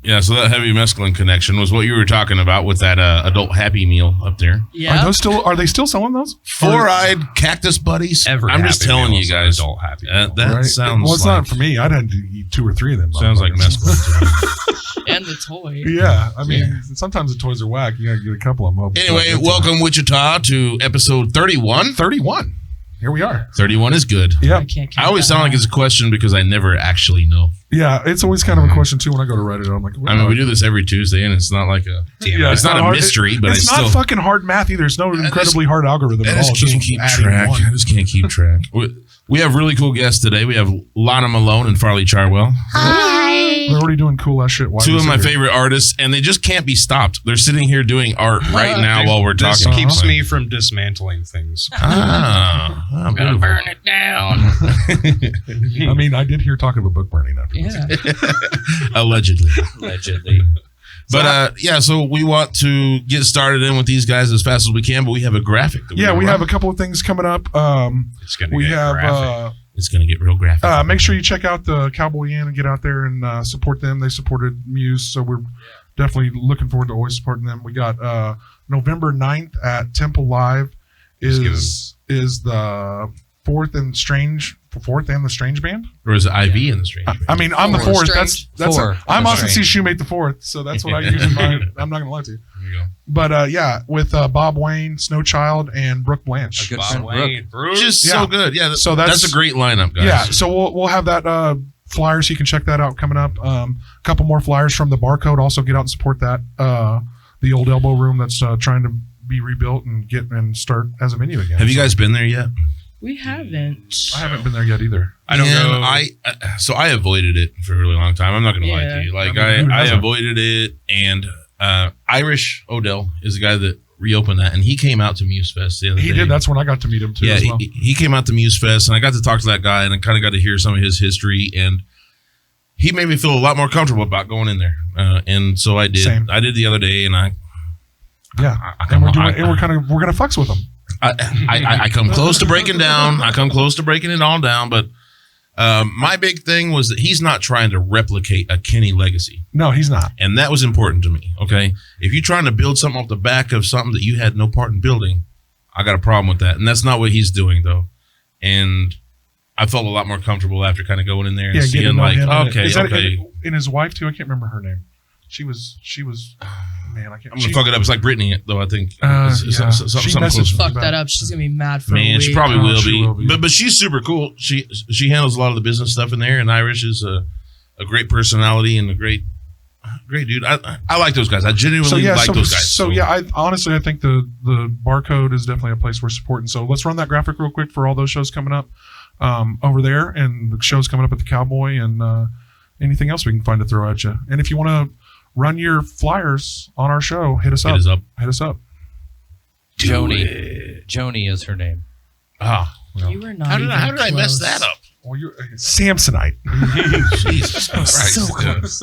Yeah, so that heavy mescaline connection was what you were talking about with that adult Happy Meal up there. Yeah. Are they still selling those? Four-eyed cactus buddies. I'm just telling you guys. Adult Happy That right? sounds. Well, it's not for me. I'd had to eat 2 or 3 of them. Sounds like mescaline. And the toy. Yeah, I mean, sometimes the toys are whack. You gotta get a couple of them. Anyway, welcome Wichita to episode 31. 31. Here we are. 31 is good. Yeah. I always sound like it's a question because I never actually know. Yeah, it's always kind of a question too when I go to Reddit. I'm like, I mean, we do this every Tuesday, and it's not like a. Yeah, it's not a hard. mystery, but it's not fucking hard math either. It's no incredibly hard algorithm at all. I just can't keep track. We have really cool guests today. We have Lana Malone and Farley Charwell. Hi. They're already doing cool ass shit. Two of my favorite artists, and they just can't be stopped. They're sitting here doing art right now while we're talking. This keeps me from dismantling things. I'm gonna burn it down. I mean, I did hear talk of a book burning after this. Allegedly. But so, so we want to get started in with these guys as fast as we can, but we have a graphic. We have a couple of things coming up. It's going to get graphic. It's going to get real graphic. Make sure you check out the Cowboy Inn and get out there and support them. They supported Muse, so we're definitely looking forward to always supporting them. We got November 9th at Temple Live is the fourth and the Strange Band, or is it IV and the Strange Band? I mean, I'm the fourth. Strange. That's Four. I'm Austin C. Shoemate the fourth, so that's what I use in my. I'm not gonna lie to you. There you go. But with Bob Wayne, Snow Child, and Brooke Blanche. Good Bob friend, Wayne, Which is so good. Yeah, so that's a great lineup, guys. Yeah, so we'll have that flyer, so you can check that out coming up. A couple more flyers from the Barcode. Also, get out and support that. The old Elbow Room that's trying to be rebuilt and start as a venue again. Have you guys been there yet? We haven't. I haven't been there yet either. I don't know. I avoided it for a really long time. I'm not going to lie to you. Like I avoided it, and Irish Odell is the guy that reopened that, and he came out to Muse Fest the other day. He did. That's when I got to meet him too. Yeah, as well. he came out to Muse Fest, and I got to talk to that guy, and I kind of got to hear some of his history, and he made me feel a lot more comfortable about going in there. And so I did. Same. I did the other day, and we're gonna fucks with him. I come close to breaking down. I come close to breaking it all down, but my big thing was that he's not trying to replicate a Kenny legacy. No, he's not. And that was important to me, okay? If you're trying to build something off the back of something that you had no part in building, I got a problem with that. And that's not what he's doing, though. And I felt a lot more comfortable after kind of going in there and seeing like, okay. And his wife, too, I can't remember her name. She was man, I can't. I'm going to fuck it up. It's like Brittany, though, I think. She messaged Fuck that up. She's gonna be mad for a Man, week. she probably will be. be. But she's super cool. She handles a lot of the business stuff in there, and Irish is a great personality and a great dude. I like those guys. I genuinely like those guys. So I honestly think the Barcode is definitely a place we're supporting. So let's run that graphic real quick for all those shows coming up over there, and the shows coming up at the Cowboy, and anything else we can find to throw at you. And if you want to run your flyers on our show, hit us up. Hit us up. Joni is her name. Ah, Well, you were not. how did I mess that up? Well, you're Samsonite. Jesus Christ! So close.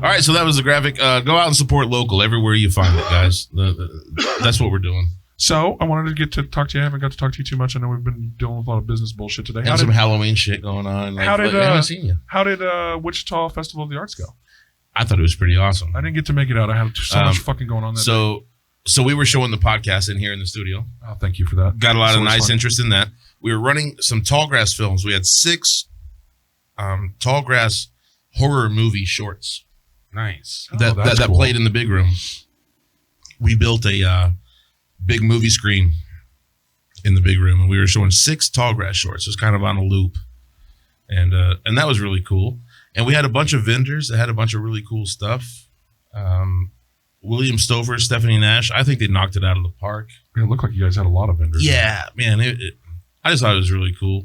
All right, so that was the graphic. Go out and support local everywhere you find it, guys. That's what we're doing. So I wanted to get to talk to you. I haven't got to talk to you too much. I know we've been dealing with a lot of business bullshit today. And some Halloween shit going on. I haven't seen you. How did Wichita Festival of the Arts go? I thought it was pretty awesome. I didn't get to make it out. I had so much fucking going on that day. So we were showing the podcast in here in the studio. Oh, thank you for that. Got a lot of nice interest in that. We were running some Tallgrass films. We had 6 Tallgrass horror movie shorts. Nice. That cool. played in the big room. We built a big movie screen in the big room, and we were showing 6 Tallgrass shorts. It was kind of on a loop, and that was really cool. And we had a bunch of vendors that had a bunch of really cool stuff. William Stover, Stephanie Nash. I think they knocked it out of the park. It looked like you guys had a lot of vendors. Yeah, man. I just thought it was really cool.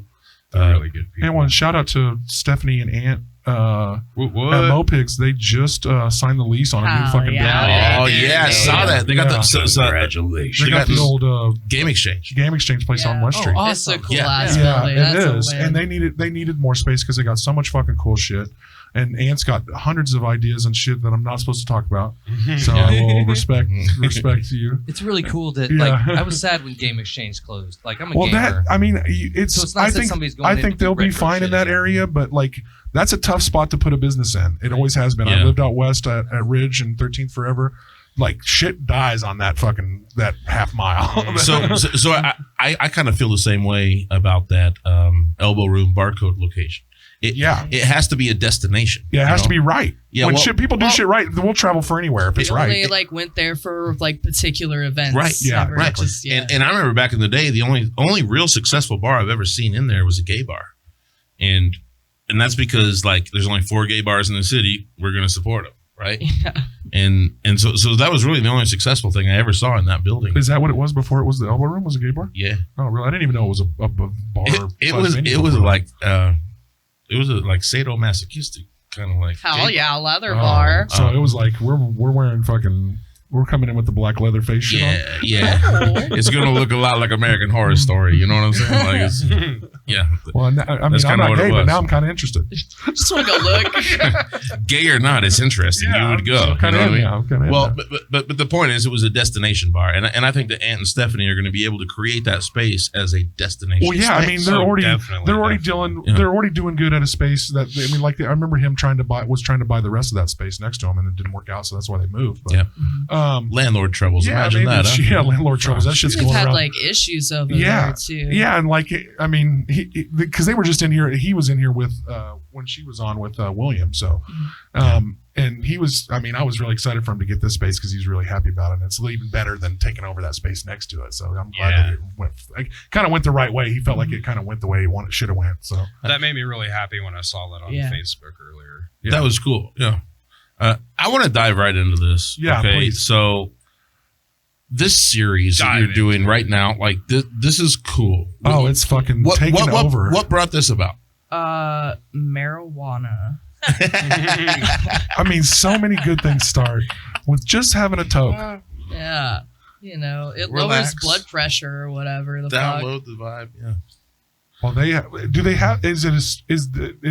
Really good people. And one shout out to Stephanie and Ant at What? Mopigs. They just signed the lease on a new Hell fucking yeah. building. Oh yeah, I saw that. They got Yeah. Congratulations. They got the old game exchange. game exchange place on West Street. Oh, it's a cool Yeah. ass Yeah, building. it That's is. a win. And they needed more space because they got so much fucking cool shit. And Ant's got hundreds of ideas and shit that I'm not supposed to talk about. So I will respect to you. It's really cool that Yeah. like I was sad when Game Exchange closed. Like I'm a Well, gamer. that I mean, it's. So it's nice I that think somebody's going I in think to do they'll be retro fine in shit that again. area, but like that's a tough spot to put a business in. It always has been. I Yeah. lived out west at Ridge and 13th forever. Like shit dies on that half mile. So I kind of feel the same way about that elbow room barcode location. It has to be a destination. Yeah, it has to be right. Yeah, when well- people do shit right, we'll travel for anywhere if it's We right. only like went there for like particular events. Right, yeah, Never right. just- yeah. And I remember back in the day, the only real successful bar I've ever seen in there was a gay bar, and that's because like there's only 4 gay bars in the city. We're going to support them, right? Yeah. And so that was really the only successful thing I ever saw in that building. Is that what it was before it was the elbow room? Was a gay bar? Yeah, Oh, really? I didn't even know it was a bar. it was like sadomasochistic kind of like. Hell yeah, leather Oh, bar. So it was like we're wearing fucking. We're coming in with the black leather face shit on. Yeah. Oh. It's gonna look a lot like American Horror Story. You know what I'm saying? Like it's yeah. Well, I mean, That's I'm kinda not what it gay, but was. now I'm kind of interested. Just want to go look. Gay or not, it's interesting. You would go. You know what I mean? Well, but the point is, it was a destination bar, and I think that Ant and Stephanie are going to be able to create that space as a destination. well, yeah. I mean, space. they're already definitely. they're already doing good at a space that I mean, like I remember him trying to buy the rest of that space next to him, and it didn't work out, so that's why they moved. But, Yeah. Landlord troubles. yeah, Imagine maybe that. it's- Huh? yeah, landlord troubles. That shit's We've going had around. like issues over Yeah. there too. Yeah, and like I mean, because they were just in here. He was in here with when she was on with William. So, and he was. I mean, I was really excited for him to get this space because he's really happy about it. And it's even better than taking over that space next to it. So I'm glad that it went. It kind of went the right way. He felt like it kind of went the way he wanted. Should have went. So That made me really happy when I saw that on Yeah. Facebook earlier. yeah. That was cool. Yeah. I want to dive right into this. Yeah, Okay. please. So this series that Dive you're doing into it. right now, like this is cool. Oh, it's fucking taking over. What brought this about? Marijuana. I mean, so many good things start with just having a toke. Yeah. You know, it Relax. lowers blood pressure or whatever. The fuck. Download the vibe. Yeah. Well, do they have? Is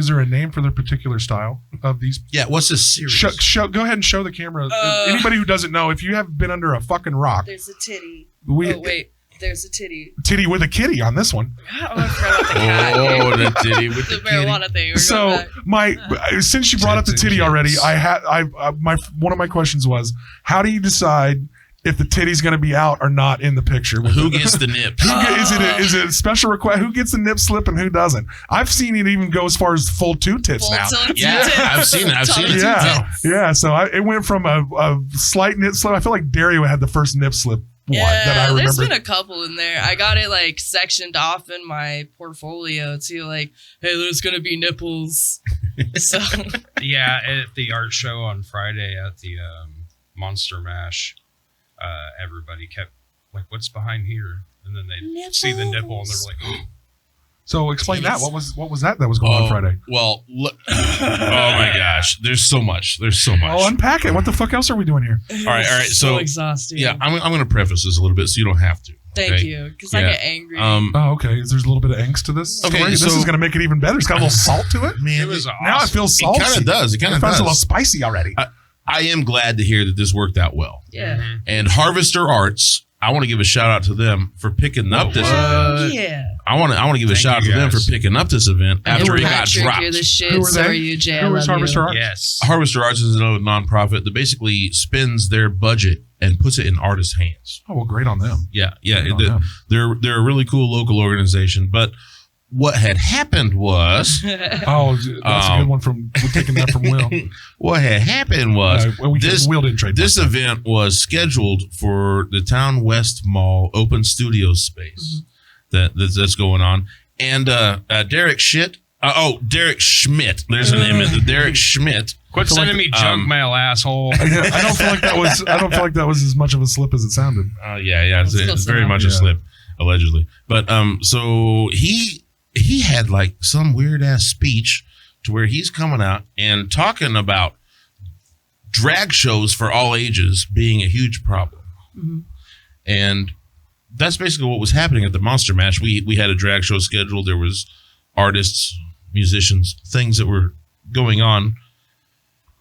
there a name for their particular style of these? Yeah. What's this series? Go ahead and show the camera. Anybody who doesn't know, if you have been under a fucking rock, There's a titty. we Oh, wait. There's a titty. titty with a kitty on this one. Oh, I forgot about the cat. Oh, the titty with The the kitty. marijuana thing. We're So going back. since you brought up the titty already, one of my questions was, how do you decide if the titty's going to be out or not in the picture? Who gets the nip? Is it a special request? Who gets the nip slip and who doesn't? I've seen it even go as far as full 2 tits Full now. tilt Yeah, tits. I've seen it. I've seen it. Yeah, yeah. So it went from a slight nip slip. I feel like Dario had the first nip slip one that I there's remember. been a couple in there. I got it like sectioned off in my portfolio too. Like, hey, there's gonna be nipples. So Yeah, at the art show on Friday at the Monster Mash, everybody kept like, "What's behind here?" And then they see the nipple and they're like, So explain that. What was that was going on Friday? Well, look. Oh my gosh, there's so much. There's so much. Oh, unpack it. What the fuck else are we doing here? All right. so exhausting. Yeah, I'm going to preface this a little bit so you don't have to. Thank okay? you, because I Yeah. get angry. Oh, okay. There's a little bit of angst to this. Okay, story? This so- is going to make it even better. It's got a little salt to it. Man, "It was Now it awesome." feels it salty. kind of does. It kind of feels does. a little spicy already. I am glad to hear that this worked out well. yeah. And Harvester Arts, I want to give a shout out to them for picking up this event. Yeah. I want to give a Thank shout out you to them for guys. picking up this event after it got Patrick, dropped. you're the shit. Who are So they? are you, Jay. I Who is love Harvester you. Arts? Yes. Harvester Arts is another nonprofit that basically spends their budget and puts it in artists' hands. Oh, well, great on them. Yeah. Great on them. They're a really cool local organization. But what had happened was Oh, that's a good one from we're taking that from Will. what had happened was Will didn't trade this event was scheduled for the Town West Mall open studio space that's going on. And Derek Schmidt. Derek Schmidt. There's a name. Derek Schmidt. Quit sending me junk mail, asshole. I don't feel like that was. I don't feel like that was as much of a slip as it sounded. Yeah. It's close very enough. much a slip, allegedly. But so he he had like some weird ass speech to where he's coming out and talking about drag shows for all ages being a huge problem. Mm-hmm. And that's basically what was happening at the Monster Mash. We had a drag show scheduled. There was artists, musicians, things that were going on.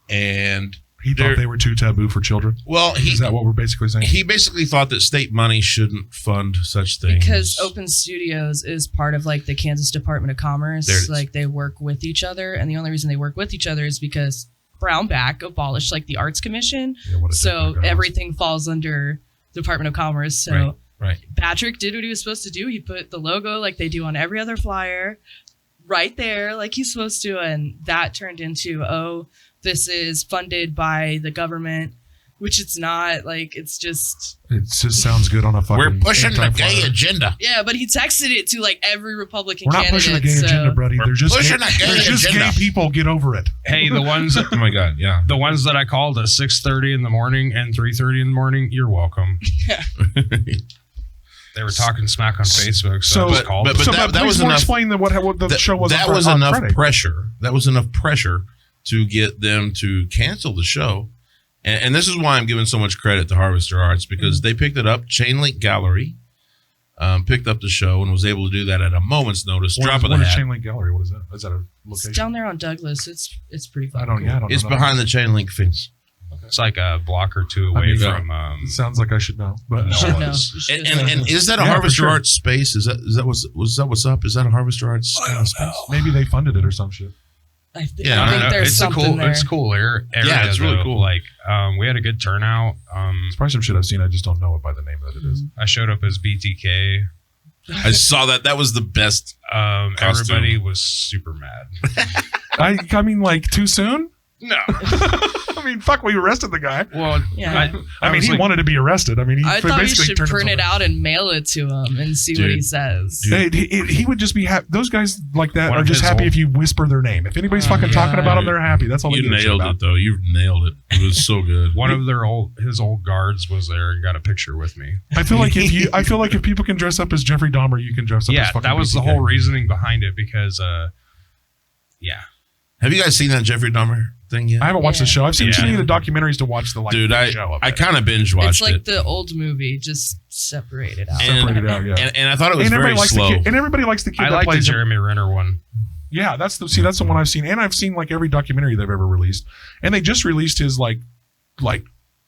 And he thought they were too taboo for children. Well, is that what we're basically saying? He basically thought that state money shouldn't fund such things. Because Open Studios is part of like the Kansas Department of Commerce. Like they work with each other. And the only reason they work with each other is because Brownback abolished like the Arts Commission. So everything falls under Department of Commerce. So right. Patrick did what he was supposed to do. He put the logo like they do on every other flyer right there like he's supposed to. And that turned into, this is funded by the government, which it's not. Like, it just sounds good on a fucking... We're pushing the gay agenda. Yeah, but he texted it to, like, every Republican candidate. We're not pushing a gay agenda, buddy. They're just gay people. Get over it. Hey, the ones... oh, my God, yeah. The ones that I called at 6:30 in the morning and 3:30 in the morning, you're welcome. Yeah. They were talking smack on Facebook, so I just called them. But that was enough... Explain what the show was. That was enough pressure. That was enough pressure to get them to cancel the show. And this is why I'm giving so much credit to Harvester Arts, because they picked it up. Chain Link Gallery picked up the show and was able to do that at a moment's notice. What is Chain Link Gallery? What is that? Is that a location? It's down there on Douglas. It's pretty fun. I don't know. It's behind the chain link fence. Okay. It's like a block or two away from. It sounds like I should know, but and is that a Harvester Arts space? Is that what's up? Is that a Harvester Arts space? Maybe they funded it or some shit. I think there's something there. It's cool area. Yeah, it's really cool. Like, we had a good turnout. It's probably some shit I've seen. I just don't know it by the name that it is. I showed up as BTK. I saw that. That was the best. Everybody was super mad. I mean, like, too soon? No. I mean, fuck, we arrested the guy. Well, yeah. I mean, he wanted to be arrested. I mean, I thought you should print it out out and mail it to him and see what he says. He would just be happy. Those guys like that are just happy if you whisper their name. If anybody's fucking talking about them, they're happy. That's all. You nailed it, though. You nailed it. It was so good. One of his old guards was there and got a picture with me. I feel like if people can dress up as Jeffrey Dahmer, you can dress up. as fucking that was BTK. the whole reasoning behind it because, yeah. Have you guys seen that Jeffrey Dahmer thing yet? I haven't watched the show. I've seen too many of the documentaries to watch the show. I kind of binge watched it. It's like the old movie, just separated out. And I thought it was very slow. And everybody likes the kid I that like the plays Jeremy Renner one. Yeah, that's the one I've seen, and I've seen like every documentary they've ever released, and they just released his like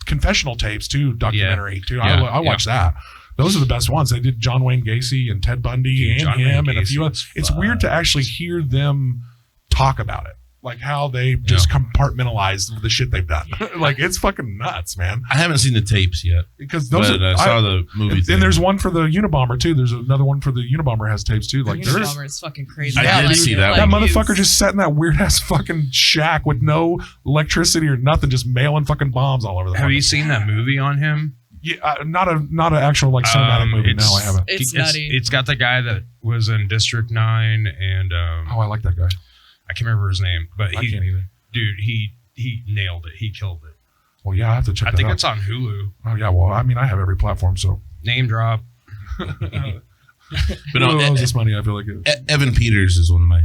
confessional tapes too documentary too. I watched that. Those are the best ones. They did John Wayne Gacy and Ted Bundy and him and a few others. It's weird to actually hear them talk about it. Like how they just compartmentalize the shit they've done. Like it's fucking nuts, man. I haven't seen the tapes yet because I saw the movie. And there's one for the Unabomber too. There's another one for the Unabomber has tapes too. Like the Unabomber is fucking crazy. I did see that. That motherfucker just sat in that weird ass fucking shack with no electricity or nothing, just mailing fucking bombs all over the. Have you seen that movie on him? Yeah, not an actual like cinematic movie. No, I haven't. It's nutty. It's got the guy that was in District 9 and I like that guy. I can't remember his name, but I can't either. Dude, he nailed it. He killed it. Well, yeah, I have to check. I think it's on Hulu. Oh yeah, well, I mean, I have every platform, so name drop. But no, owes this money. I feel like Evan Peters is one of my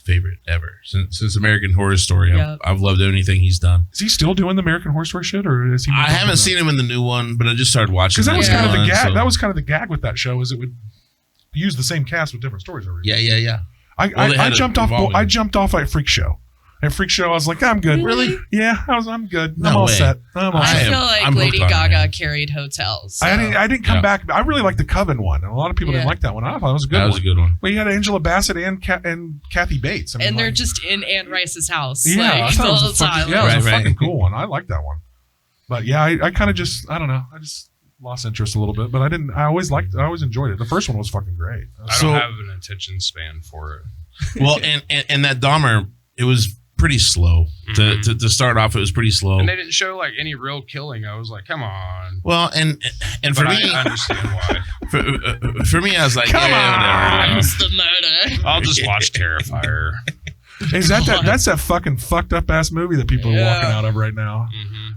favorite ever since American Horror Story. I've loved anything he's done. Is he still doing the American Horror Story shit, or is he? I haven't seen him in the new one, but I just started watching. Because that was kind of the gag. That was kind of the gag with that show, is it would use the same cast with different stories every year. Yeah. I jumped off. I jumped off at Freak Show. At Freak Show, I was like, I'm good. Really? Yeah, I'm good. No I'm all way. set. I feel like Lady Gaga carried hotels. So. I didn't come back. I really liked the Coven one, and a lot of people didn't like that one. I thought it was a good one. That was a good one. Well, you had Angela Bassett and Kathy Bates. I mean, and they're just in Anne Rice's house. Yeah, I thought it was a fucking cool one. I like that one. But yeah, I kind of just, I don't know. I just lost interest a little bit, but I always enjoyed it. The first one was fucking great. I don't have an attention span for it. Well, and that Dahmer, it was pretty slow to start off. It was pretty slow, and they didn't show any real killing. I was like, come on. Well, and for me, I understand why. For me, I was like, whatever. It's the murder. I'll just watch Terrifier. Is that's that fucking fucked up ass movie that people are walking out of right now?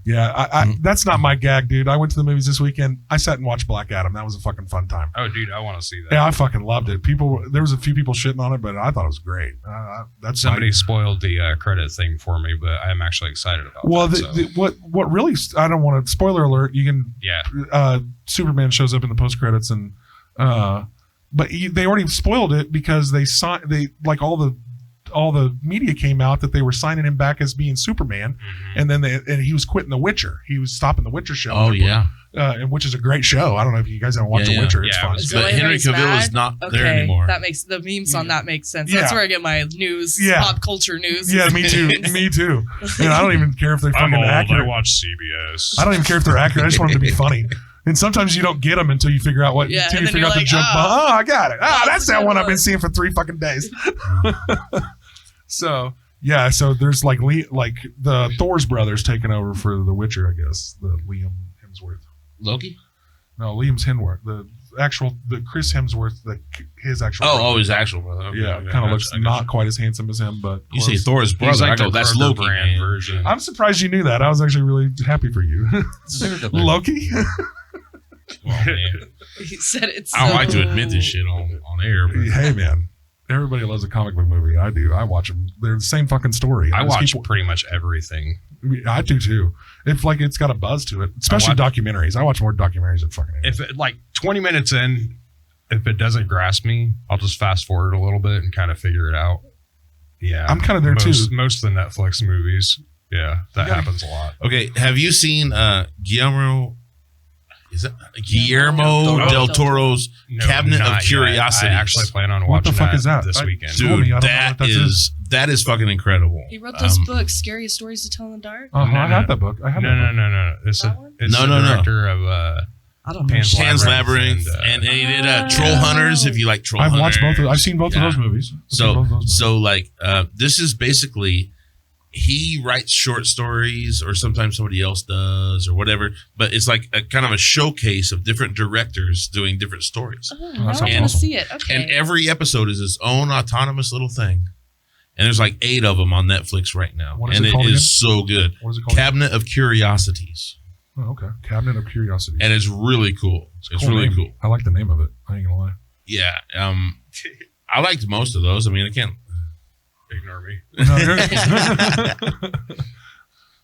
Yeah, that's not my gag, dude. I went to the movies this weekend. I sat and watched Black Adam. That was a fucking fun time. Oh, dude, I want to see that. Yeah, I fucking loved it. There was a few people shitting on it, but I thought it was great. That's Somebody spoiled the credit thing for me, but I'm actually excited about that. Well, what really, I don't want to, spoiler alert, you can, Superman shows up in the post credits and, but they already spoiled it because all the media came out that they were signing him back as being Superman, and then he was quitting The Witcher. He was stopping The Witcher show. Oh yeah, which is a great show. I don't know if you guys haven't watched The Witcher. It's fun. But Henry Cavill is not there anymore. That makes the memes on that make sense. That's where I get my news, pop culture news. Yeah, me too. Me too. And I don't even care if they're fucking accurate. I watch CBS. I don't even care if they're accurate. I just want them to be funny. And sometimes you don't get them until you figure out until you figure out the joke. Oh, I got it. That's that one I've been seeing for 3 fucking days. So there's like the Thor's brothers taking over for The Witcher, I guess. The Liam Hemsworth. Loki? No, Liam's Hemsworth. The Chris Hemsworth, his actual brother. His actual brother. Okay, kind of looks not quite as handsome as him, but you say Thor's brother. Like that's Loki version. I'm surprised you knew that. I was actually really happy for you. Loki? Well, he said it's. I don't like to admit this shit on air. But. Hey, man. Everybody loves a comic book movie. I do. I watch them. They're the same fucking story. I watch pretty much everything. I do too. It's got a buzz to it, especially documentaries. I watch more documentaries than fucking anything. If it, 20 minutes in, if it doesn't grasp me, I'll just fast forward a little bit and kind of figure it out. Yeah, I'm kind of there too. Most of the Netflix movies, that happens a lot. Okay, have you seen Guillermo del Toro's Cabinet of Curiosities? I actually plan on watching that this weekend. Dude, that is fucking incredible. He wrote those books, Scariest Stories to Tell in the Dark. I had that book. No. It's the director of Pan's Labyrinth, and he did Troll Hunters. If you like Troll Hunters, I've watched both. I've seen both of those movies. This is basically. He writes short stories, or sometimes somebody else does, or whatever. But it's like a kind of a showcase of different directors doing different stories. I want to see it. Okay. And every episode is its own autonomous little thing. And there's like 8 of them on Netflix right now, and it is so good. What is it called? Cabinet of Curiosities. Oh, okay. Cabinet of Curiosities. And it's really cool. It's cool really name. cool. I like the name of it. I ain't gonna lie. Yeah. I liked most of those. I mean, I can't. Ignore me.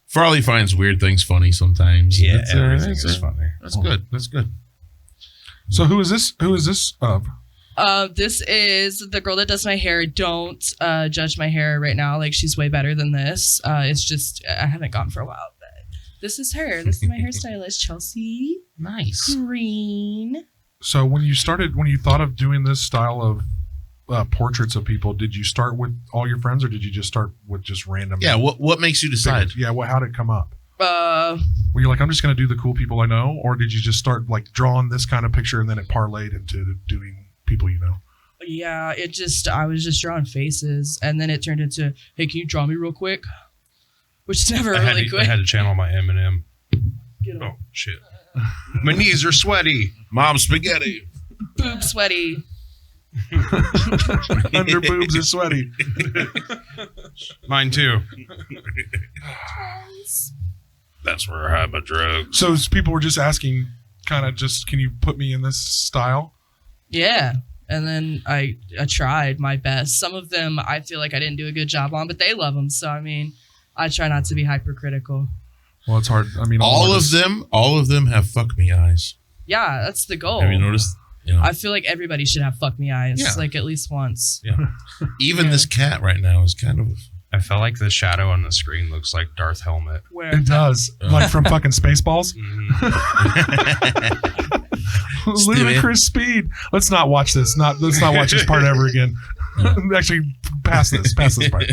Farley finds weird things funny sometimes. Yeah, everything is funny. That's good. That's good. So who is this? Who is this of? This is the girl that does my hair. Don't judge my hair right now. Like, she's way better than this. It's just I haven't gone for a while, but this is her. This is my hairstylist, Chelsea. Nice. Green. So when you thought of doing this style of portraits of people, did you start with all your friends, or did you just start with just random? Yeah. What makes you decide? Yeah. How did it come up? Were you like, I'm just going to do the cool people I know, or did you just start like drawing this kind of picture and then it parlayed into doing people you know? Yeah, I was just drawing faces, and then it turned into, hey, can you draw me real quick? Which is never really quick. I had to channel my Eminem. Oh shit! My knees are sweaty. Mom spaghetti. Boob sweaty. Under boobs are sweaty. Mine too. That's where I hide my drugs. So people were just asking, kind of just, can you put me in this style? Yeah. And then I tried my best. Some of them I feel like I didn't do a good job on, but they love them. So I mean, I try not to be hypercritical. Well, it's hard. I mean, all of them have fuck me eyes. Yeah, that's the goal. Have you noticed? You know. I feel like everybody should have fuck me eyes, like at least once. Yeah. Even this cat right now is kind of. I feel like the shadow on the screen looks like Darth Helmet. Where? It does, like from fucking Spaceballs. Ludicrous speed. Let's not watch this. Let's not watch this part ever again. Actually, pass this part.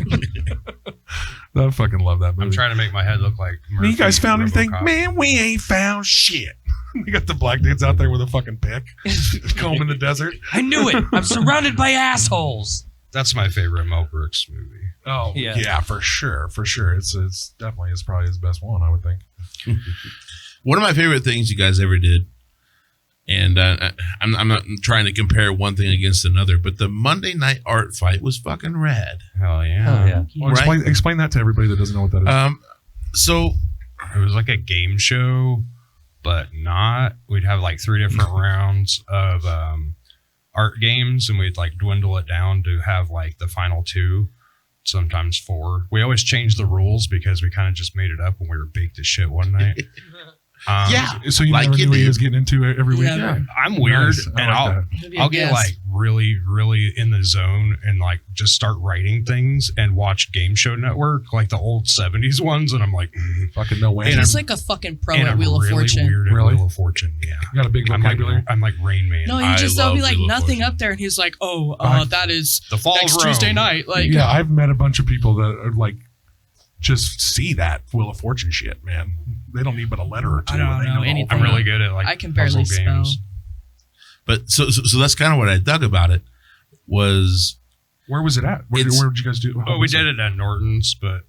I fucking love that movie. I'm trying to make my head look like Murphy. You guys found anything? Man, we ain't found shit. We got the black dudes out there with a fucking pick, combing the desert. I knew it. I'm surrounded by assholes. That's my favorite Mel Brooks movie. Oh yeah, for sure. It's definitely probably his best one, I would think. One of my favorite things you guys ever did, and I'm not trying to compare one thing against another, but the Monday night art fight was fucking rad. Hell yeah. Hell yeah. Well, explain that to everybody that doesn't know what that is. So It was like a game show, but not. We'd have like 3 different rounds of art games, and we'd like dwindle it down to have like the final 2, sometimes 4. We always changed the rules because we kind of just made it up when we were baked as shit one night. So you never knew what he was getting into every week. Yeah. I'm weird, Nice. and I'll get like really, really in the zone and like just start writing things and watch Game Show Network, like the old 70s ones, and I'm like, fucking no way. He's like a fucking pro and at I'm Wheel of really Fortune. weird at Really? Wheel of Fortune. Yeah, You got a big vocabulary. I'm like Rain Man. No, I he just there'll be love like Wheel of nothing Fortune. up there, and he's like, "Oh, that is The Fall next of Rome. Tuesday night." Like, Yeah, I've met a bunch of people that are like just see that Wheel of Fortune shit, man. They don't need but a letter or two. I don't and they know the whole anything. I'm thing. really good at like I can barely puzzle spell. games. But so that's kind of what I dug about it was. Where was it at? Where did you guys do? Oh, we did it at Norton's, but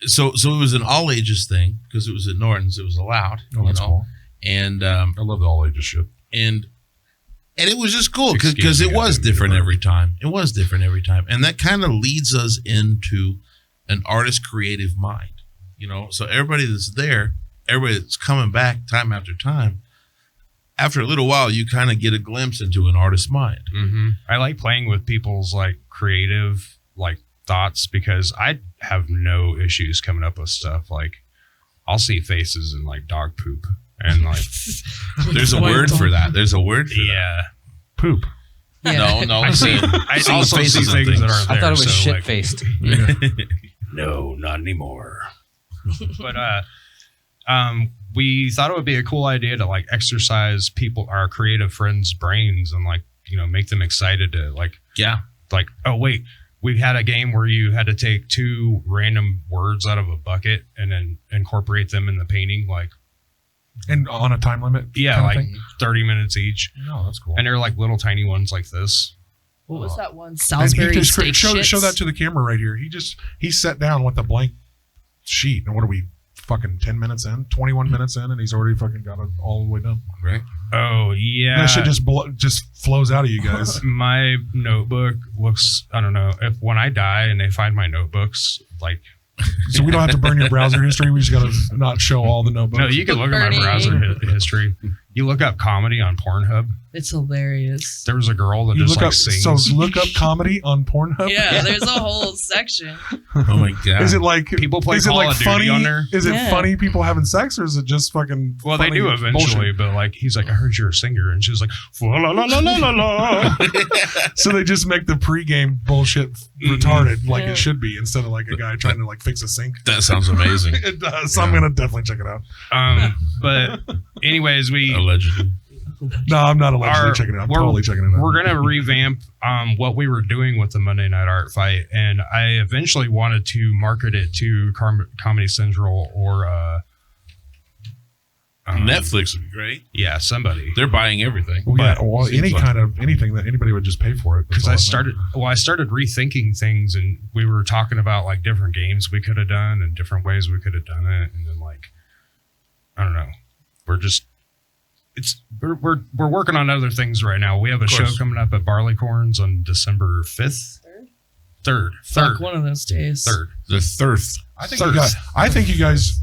So it was an all ages thing because it was at Norton's. It was allowed, Oh, that's cool. and I love the all ages shit. and it was just cool Excuse because me, it I was didn't mean to different burp. every time. It was different every time, and that kind of leads us into an artist's creative mind. So everybody that's there, everybody that's coming back time after time. After a little while, you kind of get a glimpse into an artist's mind. I like playing with people's like creative like thoughts because I have no issues coming up with stuff. Like I'll see faces and like dog poop and like There's a word for that. There's a word for that. yeah. Poop. Yeah. No, I see. I see also see faces and things that things. aren't there. I thought it was so, shit like, faced. No, not anymore. But we thought it would be a cool idea to like exercise our creative friends' brains and like make them excited to like oh wait, we had a game where you had to take 2 random words out of a bucket and then incorporate them in the painting like And on a time limit. yeah kind of like thing? 30 minutes each, No, that's cool. and they're like little tiny ones like this. What was that one? And Salisbury he just steak show shits? that to the camera right here. He sat down with a blank sheet, and what are we fucking 10 minutes in, 21 minutes in, and he's already fucking got it all the way done. Right. Oh yeah, That shit just flows out of you guys. my notebook looks, I don't know, if when I die and they find my notebooks, like So we don't have to burn your browser history. We just got to not show all the notebooks. no, you can look at my Burning. browser history. You look up comedy on Pornhub. It's hilarious. There was a girl that You just look like up sings. look up comedy on Pornhub. Yeah, there's a whole section. Oh my god. Is it like People play is it Call like of Duty funny on there? Is it Yeah. funny people having sex, or is it just fucking? Well, they funny do eventually, bullshit? but like he's like, I heard you're a singer, and she's like, la la la la la la. So they just make the pregame bullshit retarded like Yeah. it should be, instead of like a guy trying to like fix a sink. That sounds amazing. It does. So I'm Yeah. gonna definitely check it out. But anyways, Allegedly. No, I'm not allegedly checking it out. I'm totally checking it out. We're gonna revamp what we were doing with the Monday Night Art Fight, and I eventually wanted to market it to Comedy Central or Netflix would be great. yeah, somebody. They're buying everything. Well, yeah, But well, seems any like- kind of anything that anybody would just pay for it. Because I started rethinking things, and we were talking about like different games we could have done and different ways we could have done it, and then like I don't know, we're working on other things right now. We have a show course. coming up at Barleycorns on December 5th. Third. Fuck, one of those days. Third. The thirst. I think you guys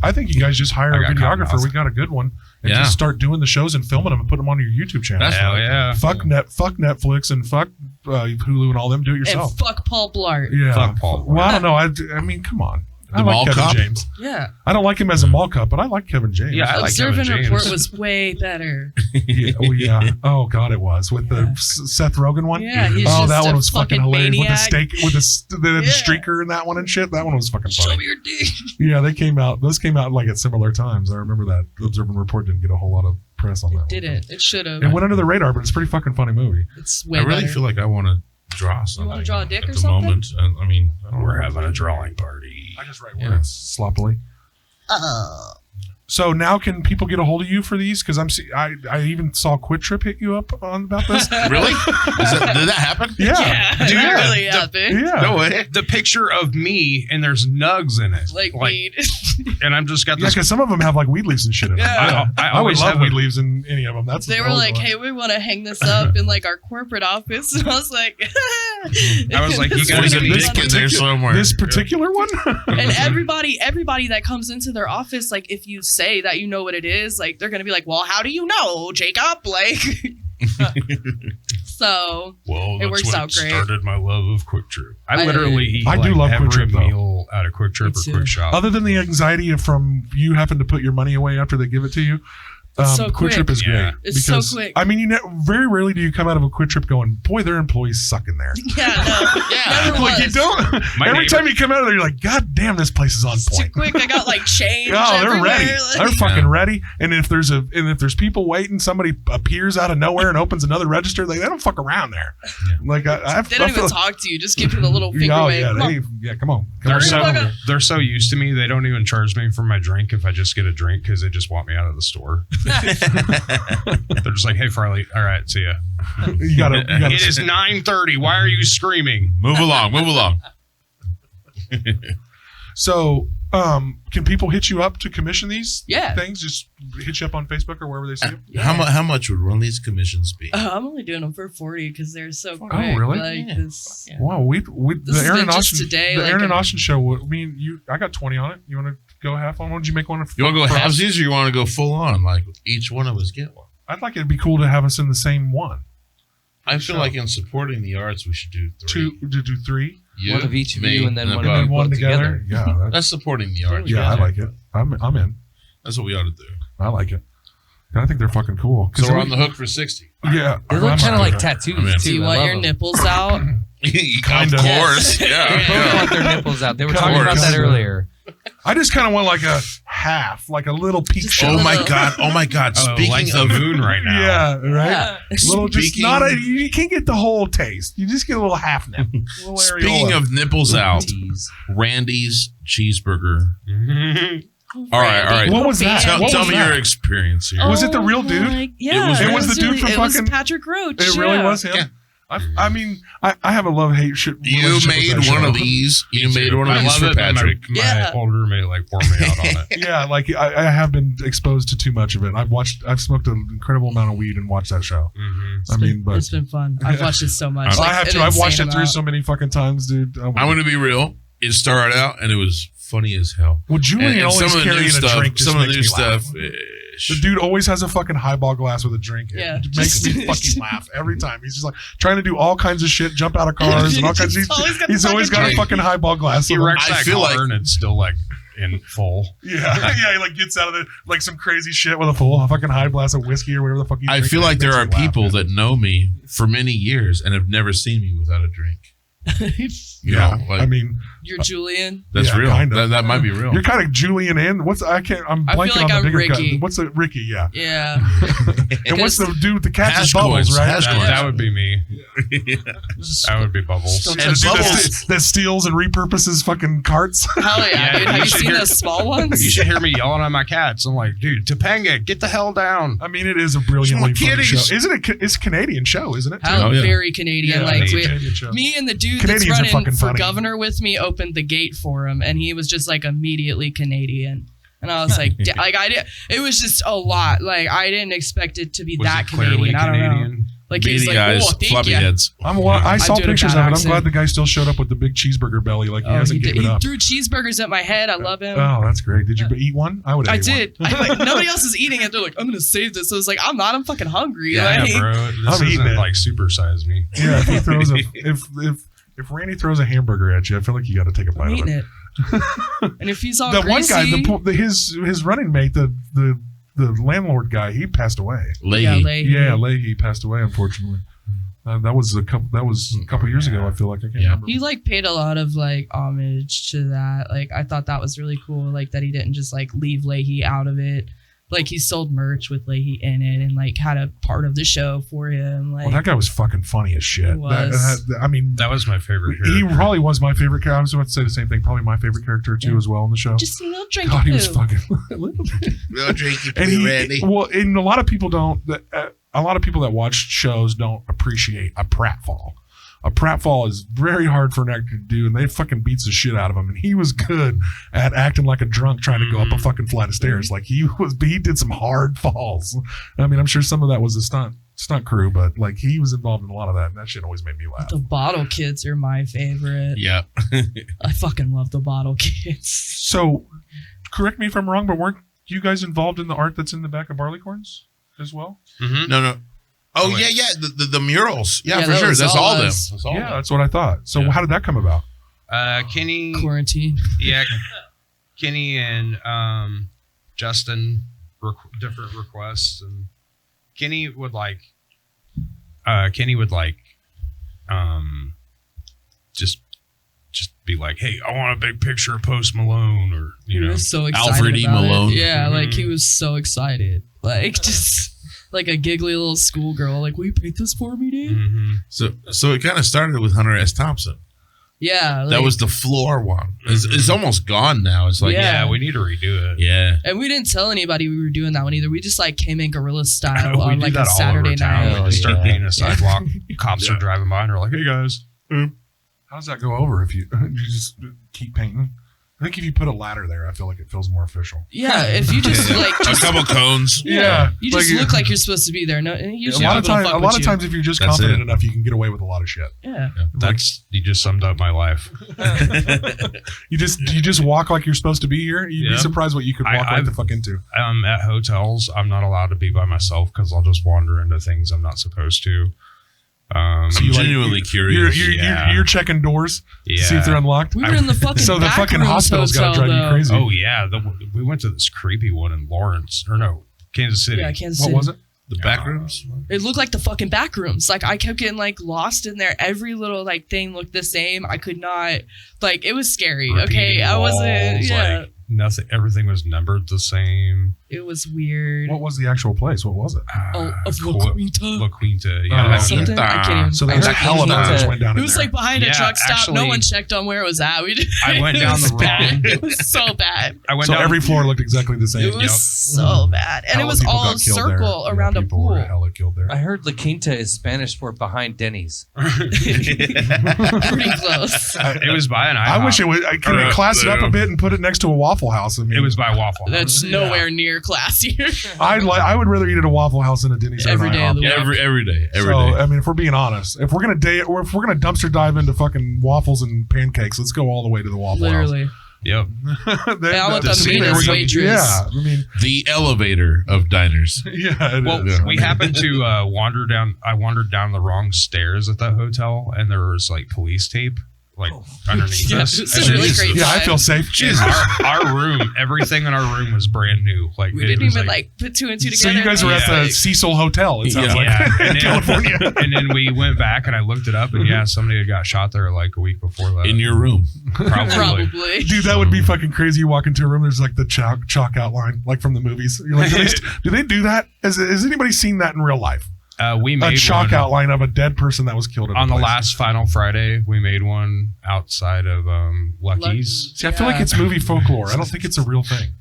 just hire I a got videographer. cotton We got a good one, and Yeah. just start doing the shows and filming them and put them on your YouTube channel. That's Hell right. yeah. Fuck Netflix and fuck Hulu and all them. Do it yourself. And fuck Paul Blart. Yeah. Fuck Paul. Well, I don't know. I mean, come on. I The like mall Kevin cop? James. Yeah. I don't like him as a mall cop, but I like Kevin James. Yeah, I like Observe Kevin and James. Report was way better. Yeah, oh, yeah. Oh God, it was with the Seth Rogen one. Yeah, he's Oh, just that one a was fucking fucking hilarious with the maniac. steak with the Yeah. streaker in that one and shit. That one was fucking Show funny. me your dick. Yeah, they came out. Those came out like at similar times. I remember that. Observe and Report didn't get a whole lot of press on that. Didn't. It should have. It went under the radar, but it's a pretty fucking funny movie. It's way I really better. feel like I want to draw something. wanna draw a dick at or the something? moment. I mean, I don't We're know. having a drawing party. I just write Yeah. words sloppily. So now can people get a hold of you for these? Because I even saw Quick Trip hit you up on about this. Really? Did that happen? Yeah. Dude, that really happened. Yeah. No way. The picture of me and there's nugs in it. Like weed. And I'm just got Yeah, this. because some of them have like weed leaves and shit in them. Yeah. I always love weed leaves in any of them. That's They were like, hey, we want to hang this up in like our corporate office. And I was like, I was like, you gotta There's a get dick in there somewhere. this particular one. And everybody that comes into their office, like if you say that you know what it is, like they're gonna be like, well, how do you know, Jacob? Like so Well, it works out great. Started my love of Quick Trip. I literally eat I do love every Quick Trip, though. meal at a Quick Trip or Quick Shop. Other than the anxiety from you having to put your money away after they give it to you, so Quick Trip is Yeah. great. It's so quick. I mean, very rarely do you come out of a Quick Trip going, boy, their employees suck in there. yeah, no, Yeah. never Like you was. don't. My Every neighbor- time you come out of there, you're like, God damn, this place is on It's too point. quick. I got like change. Oh, they're everywhere. ready. Like, They're fucking ready. And if there's people waiting, somebody appears out of nowhere and opens another register. They don't fuck around there. Like they don't even talk to you. Just give you the little finger Oh wave. yeah, Come on. come on. They're on. they're so used to me. They don't even charge me for my drink if I just get a drink because they just want me out of the store. They're just like, hey, Farley. All right, see ya. You gotta It is 9:30. Why are you screaming? Move along. So, can people hit you up to commission these Yeah. things? Just hit you up on Facebook or wherever they see them. How much would one of these commissions be? I'm only doing them for 40 because they're so quick. really? Like Yeah. this. Wow, we the This has Aaron been and just Austin today, the like Aaron and a- Austin show. I mean, I got 20 on it. You want to go half on? Why don't you make one? You want to go for us? halvesies or you want to go full on? Like each one of us get one. I'd like it'd be cool to have us in the same one. I feel like in supporting the arts, we should do three. To do three. You, One of each of me, you, and then one And of then you one both together. Yeah, That's supporting the arts. yeah, I like it. I'm in. That's what we ought to do. I like it. I think they're fucking cool. So we're on the hook for 60. Yeah, They look I'm kind of not like doing tattoos I'm in. too. Do you I want love your them. nipples out? Kinda. Of course. They Yeah. both want their nipples out. They were Of talking about that course. earlier. I just kind of want like a half, like a little peak Just show. Oh my Little. God. Oh my God. Like Speaking the of moon right now. Yeah, right. Yeah. Little, just Speaking- not a. You can't get the whole taste. You just get a little half nip. Little Speaking areola. of nipples out, Tease. Randy's cheeseburger. All right. What was that? Tell, What tell was me that? your experience here. Was it the real dude? Yeah, It was the dude from it was fucking- Patrick Roach. It really yeah. was him. Yeah. I mean, I have a love-hate shit. You relationship made with that one show. of these. You made one of I these love for it, but Patrick. My Yeah. older roommate like pour me out on it. Yeah, like I have been exposed to too much of it. I've smoked an incredible amount of weed and watched that show. Mm-hmm. I mean, but It's been fun. I've watched it so much. I have an to. I've watched it insane through amount. so many fucking times, dude. Oh my I'm going to be real. It started out and it was funny as hell. Well, Julian And always some of the new carrying a stuff, drink. Just some of the makes new me laugh. stuff. The dude always has a fucking highball glass with a drink in it. Yeah. It makes me fucking laugh every time. He's just like trying to do all kinds of shit, jump out of cars and all kinds of shit. He's always got a fucking highball glass. He with him. wrecks I that feel car like- and it's still like in full. Yeah, he like gets out of it like some crazy shit with a full fucking high glass of whiskey or whatever the fuck he's I drinking. feel like It there makes are me laugh, people man. that know me for many years and have never seen me without a drink. You Yeah, know, like, I mean, You're Julian. that's yeah, real. kinda. That might be real. you're kind of Julian and I'm I blanking feel like on the I'm bigger Ricky. guy. What's the Ricky? Yeah. Yeah. And what's the dude with the cats Hash and bubbles, coins, right? hash That, coins. that would be me. That would be Bubbles. And And the dude Bubbles- that steals and repurposes fucking carts. Hell yeah, Yeah, dude. Have you you should seen hear- those small ones? You should hear me yelling at my cats. I'm like, dude, Topanga, get the hell down. I mean, it is a brilliantly Small funny kitties. show. Isn't it? It's a Canadian show, isn't it? too? How Oh, yeah. very Canadian. Yeah, like it's a we, Canadian show. me and the dude Canadians are that's running fucking for funny. governor with me opened the gate for him, and he was just like immediately Canadian. And I was like, like I did. It was just a lot. Like I didn't expect it to be Was that he clearly Canadian. I don't know. Canadian? Like he's Beady like, eyes, oh, thank floppy you. heads. I saw doing a pictures bad of it. I'm accent. glad the guy still showed up with the big cheeseburger belly. Like he Oh, hasn't he given up. threw cheeseburgers at my head. I love him. Oh, that's great. Did you eat one? I would. I have did. Like nobody else is eating it. They're like, I'm gonna save this. So I was like, I'm not. I'm fucking hungry. Yeah, Like, bro. This I'm eating isn't it. like supersize me. Yeah, if he throws a if Randy throws a hamburger at you, I feel like you got to take a bite I'm of eating it. it. And if he's all The one greasy, guy, his running mate, the landlord guy, he passed away. Leahy. yeah, Leahy. Yeah, Leahy passed away, unfortunately. That was a couple years ago. I feel like I can't remember. He like paid a lot of like homage to that. Like I thought that was really cool. Like that he didn't just like leave Leahy out of it. like he sold merch with Leahy in it and like had a part of the show for him. Like, well, that guy was fucking funny as shit. I mean, that was my favorite character. He probably was my favorite character. I was about to say the same thing. Probably my favorite character too, as well in the show. Just a little drink. God, he was fucking. Little drinky And poo, Randy. well, and a lot of people don't. A lot of people that watch shows don't appreciate a pratfall. A pratfall is very hard for an actor to do, and they fucking beats the shit out of him. And he was good at acting like a drunk trying to go up a fucking flight of stairs. Like he did some hard falls. I mean, I'm sure some of that was a stunt crew, but like he was involved in a lot of that, and that shit always made me laugh. The Bottle Kids are my favorite. Yeah. I fucking love the Bottle Kids. So, correct me if I'm wrong, but weren't you guys involved in the art that's in the back of Barleycorns as well? Mm-hmm. No. Oh, yeah. The murals. Yeah, for sure. That's all them. That's all them. That's what I thought. So how did that come about? Kenny. Quarantine. Yeah. Kenny and Justin, different requests. And Kenny would just be like, hey, I want a big picture of Post Malone, or, He was so excited Alfred E. about Malone. it. Yeah, like he was so excited. Like just like a giggly little schoolgirl. Like, will you paint this for me, dude? Mm-hmm. So it kind of started with Hunter S. Thompson. Yeah. Like, That was the floor one. It's almost gone now. It's like, Yeah. Yeah, we need to redo it. yeah. and we didn't tell anybody we were doing that one either. We just like came in guerrilla style We on do like that a all Saturday over town. night. We just start painting a sidewalk. Cops Yeah. are driving by and they're like, hey guys. How does that go over if you just keep painting? I think if you put a ladder there, I feel like it feels more official. Yeah, if you just like A couple cones. Yeah. you just Like, look like you're supposed to be there. No, usually a lot of people don't fuck with you. times, if you're just That's confident it. enough, you can get away with a lot of shit. Yeah. You just summed up my life. You just walk like you're supposed to be here. You'd be Yeah. surprised what you could walk right the fuck into. At hotels, I'm not allowed to be by myself because I'll just wander into things I'm not supposed to. So I'm you, like, genuinely curious. You're checking doors to see if they're unlocked. We were in the fucking So the back fucking rooms hospital's got to hotel, drive you though. crazy. Oh yeah, we went to this creepy one in Lawrence, or no, Kansas City. Yeah, Kansas What City. was it? The back rooms? It looked like the fucking back rooms. Like I kept getting like lost in there. Every little like thing looked the same. I could not like it was scary. Okay, I wasn't. Walls, Yeah, like, nothing. Everything was numbered the same. it was weird. What was the actual place? What was it? Of La Quinta. La Quinta. Oh, Yeah. Something I can't even. So I there was a heard hell of a it was just went down It in was there. like behind a Yeah, truck stop. No actually- one checked on where it was at. We just, I went down the wrong. It was so bad. I went So down every floor looked exactly the same. It was so bad, and it Hella was people all got killed circle there. around a People were pool. hella killed there. I heard La Quinta is Spanish for behind Denny's. Pretty close. It was by an IHOP. I wish it would. I could class it up a bit and put it next to a Waffle House. I mean, It was by Waffle House. That's nowhere near classier. I would rather eat at a Waffle House than a Denny's or Every an day of IHOP. the Yeah, every day. Every So day. I mean, if we're being honest, if we're gonna dumpster dive into fucking waffles and pancakes, let's go all the way to the Waffle Literally. Yep. House. I want the See, there meanest we go. waitress. Yeah, I mean, The elevator of diners. yeah. It Well, is. we happened to wander down. I wandered down the wrong stairs at that hotel, and there was like police tape like underneath Yeah, us. it's And a really it's- great Yeah, I vibe. feel safe. our room, everything in our room was brand new. Like We it didn't was even like put two and two So together. you guys were at Yeah. the Cecil Hotel. It sounds like yeah, and then, California. and then we went back and I looked it up, and yeah, somebody had got shot there like a week before that. In your room. probably. Probably. Dude, that would be fucking crazy. You walk into a room, there's like the chalk outline, like from the movies. You're like, do they do that? Has anybody seen that in real life? We A made chalk one outline of a dead person that was killed in on the place. last Final Friday. We made one outside of Lucky's See, I feel like it's movie folklore. I don't think it's a real thing.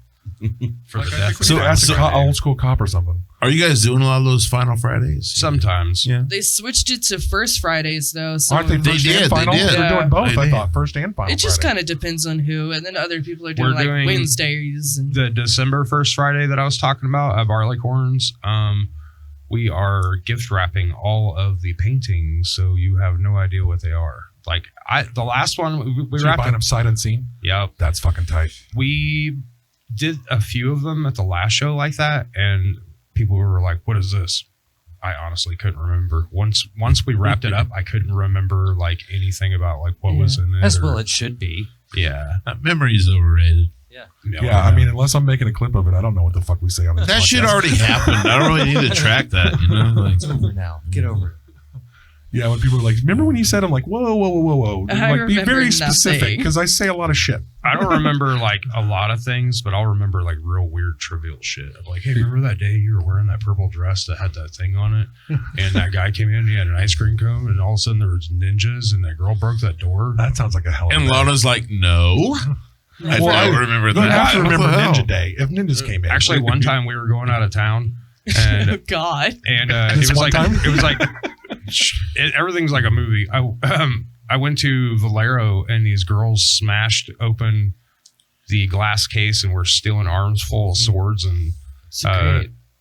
for the I death. think we should ask a old school cop or something. Are you guys doing a lot of those Final Fridays? Sometimes. Yeah. They switched it to first Fridays though. So Aren't they first did, and they final? did. They're Yeah. doing both, They I did. thought. First and final. it just Friday. kind of depends on who, and then other people are doing We're like doing Wednesdays. And The December 1st Friday that I was talking about at Barleycorns, we are gift wrapping all of the paintings, so you have no idea what they are. Like the last one we So you're wrapped buying them sight unseen? Yep. That's fucking tight. We did a few of them at the last show like that, and people were like, "What is this?" I honestly couldn't remember. Once we wrapped it up, I couldn't remember like anything about like what was in it. As or- well it should be. Yeah. Memory is overrated. Yeah, I mean, unless I'm making a clip of it, I don't know what the fuck we say on this That podcast. shit already happened. I don't really need to track that, you know? Like, It's over now. Get over it. Yeah, when people are like, remember when you said, I'm like, whoa. Like, be very specific because I say a lot of shit. I don't remember like a lot of things, but I'll remember like real weird trivial shit. Of like, hey, remember that day you were wearing that purple dress that had that thing on it? And that guy came in and he had an ice cream cone and all of a sudden there was ninjas and that girl broke that door. That sounds like a hell of a And day. Lana's like, no. I don't remember that. I have to remember What the hell? Ninja Day. If ninjas came in. Actually, one time we were going out of town and God. and This it was one like time? it was like everything's like a movie. I went to Valero and these girls smashed open the glass case and were stealing arms full of swords and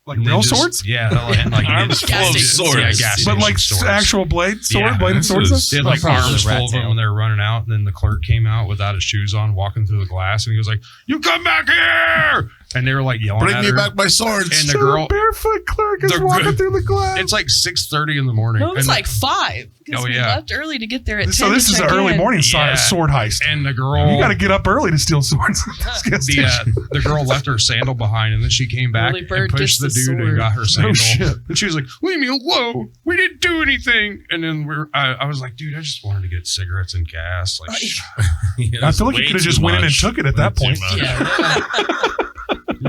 like real swords? Yeah, and like Arms full of swords. Yeah, gas But station like swords. actual bladed Yeah. swords? They had like Probably arms the rat full of them tail. when they were running out. And then the clerk came out without his shoes on, walking through the glass, and he was like, "You come back here!" And they were like yelling Bring at me her. back my swords. And the So girl, barefoot clerk is the walking gr- through the glass. it's like 6:30 in the morning. No, it's and, like 5. Because Oh, we yeah. left early to get there at 10. So this to is an check early in. morning Yeah. sword heist. and the girl, You got to get up early to steal swords. the girl left her sandal behind, and then she came back Early and bird gets pushed the the dude and sword. got her sandal. shit. And she was like, "Leave me alone. We didn't do anything." And then I was like, "Dude, I just wanted to get cigarettes and gas." Like, I feel like you could have just went in and took it at that point. Yeah.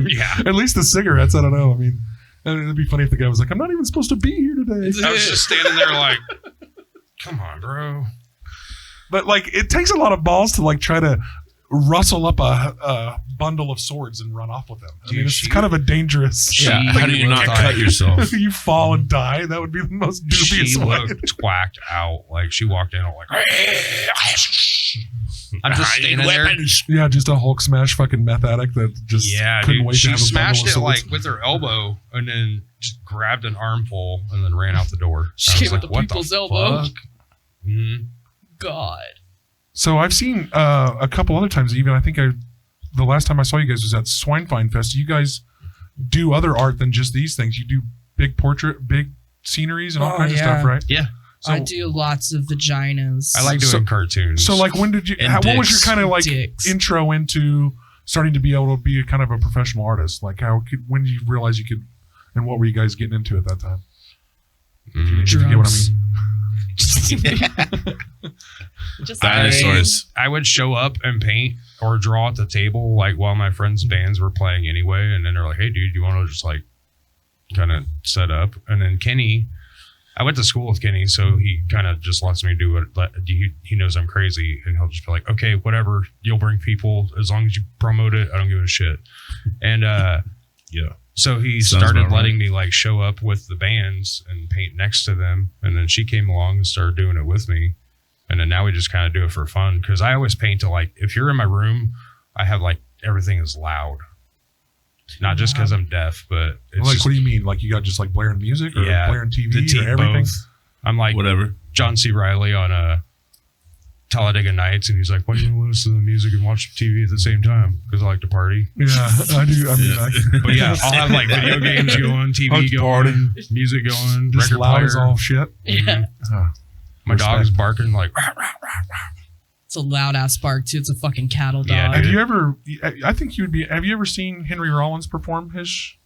yeah. At least the cigarettes, I don't know. I mean, it'd be funny if the guy was like, I'm not even supposed to be here today. I was just standing there like, "Come on, bro." But like, it takes a lot of balls to like try to rustle up a bundle of swords and run off with them. I Dude, mean, it's she- kind of a dangerous. She How do you not looked cut yourself? you fall and die. That would be the most dubious She way. looked twacked out. Like she walked in, like, I'm just standing there. Yeah, just a Hulk smash fucking meth addict that just couldn't Dude, wait to she have a smashed it bundle of swords. like with her elbow and then just grabbed an armful and then ran out the door. She I was came with like, the "What people's elbow." fuck?" Mhm. God. So I've seen a couple other times. Even I think the last time I saw you guys was at Swinefine Fest. You guys do other art than just these things. You do big sceneries and all Oh, kinds of yeah. stuff, right? Yeah. So, I do lots of vaginas. I like doing cartoons. So like, when did you? And What was your dicks. kind of like Dicks. intro into starting to be able to be a kind of a professional artist? Like, when did you realize you could? And what were you guys getting into at that time? Mhm. If you get what I mean. Just Dinosaurs. I would show up and paint or draw at the table like while my friends' bands were playing anyway, and then they're like, "Hey, dude, you want to just like kind of set up?" And then Kenny, I went to school with Kenny, so he kind of just lets me do it. He knows I'm crazy, and he'll just be like, "Okay, whatever. You'll bring people as long as you promote it. I don't give a shit." And Yeah. so he Sounds started about letting me like show up with the bands and paint next to them. And then she came along and started doing it with me. And then now we just kind of do it for fun. Cause I always paint to like, if you're in my room, I have like everything is loud. Not just cause I'm deaf, but it's Like, just, what do you mean? Like, you got just like blaring music or Yeah, blaring TV the or everything? both. I'm like Whatever. John C. Reilly on Talladega Nights. And he's like, "Why do you listen to the music and watch TV at the same time?" Cause I like to party. Yeah, I do. I mean, But yeah, I'll have like video games going, TV Like going, music going, just record loud player. as all shit. Yeah. My dog's barking like, It's a loud ass bark too. It's a fucking cattle dog. Yeah, Have dude. you ever? I think you would be. Have you ever seen Henry Rollins perform his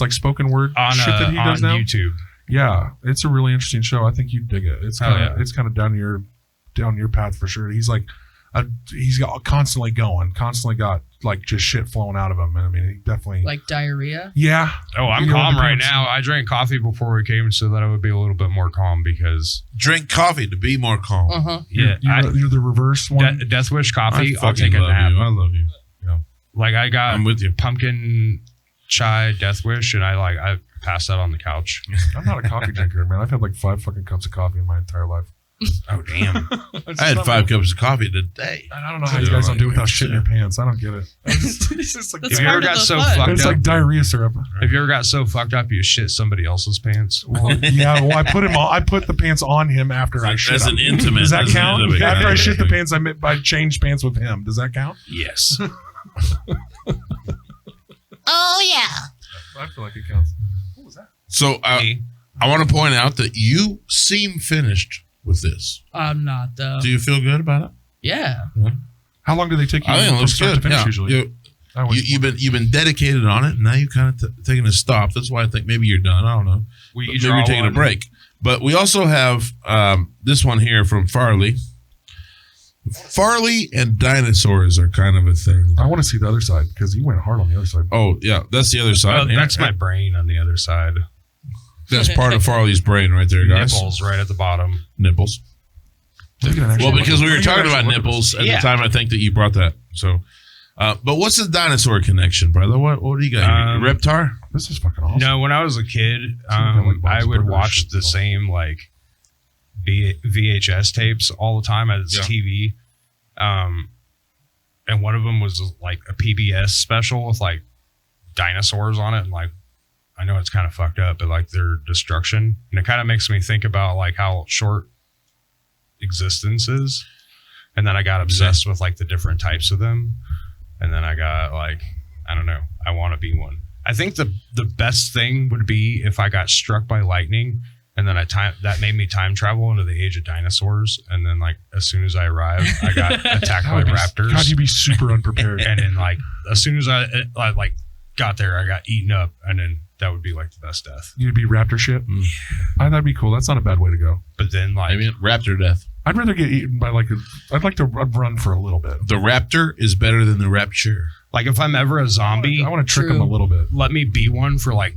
like spoken word on shit that he does on now? YouTube. Yeah, it's a really interesting show. I think you'd dig it. It's Oh, kind of yeah. it's kind of down your path for sure. He's like he's got constantly got like just shit flowing out of him. And I mean, he definitely Like diarrhea. yeah. Oh, I'm You know, it calm right depends. now. I drank coffee before we came so that I would be a little bit more calm because Drink coffee to be more calm. Uh huh. You're the reverse one. Death Wish coffee. I I'll fucking take a love nap. you. I love you. Like I got I'm with you. pumpkin chai Death Wish, and I passed out on the couch. I'm not a coffee drinker, man. I've had like 5 fucking cups of coffee in my entire life. Oh damn! I had 5 cups of coffee today. I don't know how you guys don't do it without shitting your pants. I don't get it. It's just like, That's Have you ever part of got the so fun. fucked it's up? like diarrhea syrup. Have you ever got so fucked up you shit somebody else's pants? Well, yeah, well, I put the pants on him after I shit. That's an them. intimate. Does that that's an count? intimate After kind I of shit the thing. pants, I changed pants with him. Does that count? Yes. Oh, yeah. I feel like it counts. What was that? So I want to point out that you seem finished with this. I'm not though. Do you feel good about it? Yeah. How long do they take you I think it from looks start good. to finish Yeah. usually? I always You've been dedicated on it, and now you've kind of taken a stop. That's why I think maybe you're done. I don't know. Will you Maybe draw you're taking one? a break. But we also have this one here from Farley. Farley and dinosaurs are kind of a thing. I want to see the other side because you went hard on the other side. Oh, yeah. That's the other side. That's my brain on the other side. That's part of Farley's brain right there, guys. Nipples right at the bottom. Nipples. Well, because we were talking about nipples at the time, I think that you brought that. So, but what's the dinosaur connection, brother? What do you got? Reptar? This is fucking awesome. No, when I was a kid, I would watch the same like VHS tapes all the time as TV. And one of them was like a PBS special with like dinosaurs on it, and like I know it's kind of fucked up, but like their destruction, and it kind of makes me think about like how short existence is. And then I got obsessed with like the different types of them, and then I got like, I don't know, I want to be one. I think the best thing would be if I got struck by lightning, and then that made me time travel into the age of dinosaurs, and then like as soon as I arrived, I got attacked by raptors. How'd you be super unprepared? And then like as soon as I like got there, I got eaten up, and then that would be like the best death. You'd be raptor shit? That'd be cool. That's not a bad way to go. But then like raptor death. I'd rather get eaten by I'd like to run for a little bit. The raptor is better than the rapture. Like if I'm ever a zombie, I want to trick them a little bit. Let me be one for like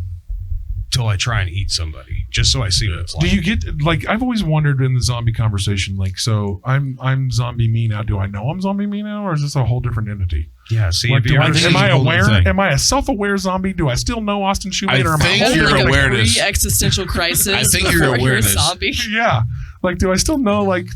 till I try and eat somebody, just so I see what it's like. Do you get like I've always wondered in the zombie conversation, like, so I'm zombie me now. Do I know I'm zombie me now, or is this a whole different entity? Yeah, see, like, am I aware? Am I a self-aware zombie? Do I still know Austin Shoemaker? I think your like awareness. A pre-existential crisis. I think your awareness. You're a zombie. Yeah, like, do I still know like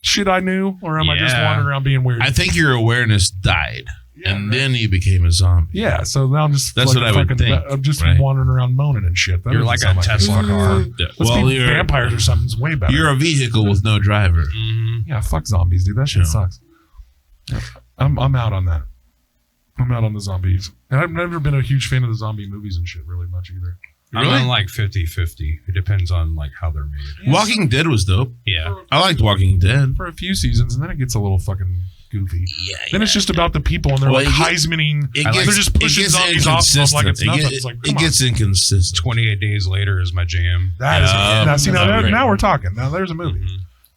shit I knew, or am I just wandering around being weird? I think your awareness died. And then you became a zombie. Yeah, so now I'm just that's like what I would think. I'm just wandering around moaning and shit. You're like a Tesla car. Let's be vampires or something's way better. You're a vehicle with no driver. Yeah, fuck zombies, dude. That shit sucks. I'm out on that. I'm out on the zombies. And I've never been a huge fan of the zombie movies and shit really much either. Really? I'm on like 50-50. It depends on like how they're made. Yes. Walking Dead was dope. Yeah. I liked Walking Dead. For a few seasons, and then it gets a little fucking goofy. Then it's just about the people, and they're like Heismaning. They're just pushing zombies off them like it's nothing. It's like, it gets inconsistent. 28 Days Later is my jam. That is now we're talking. Now there's a movie.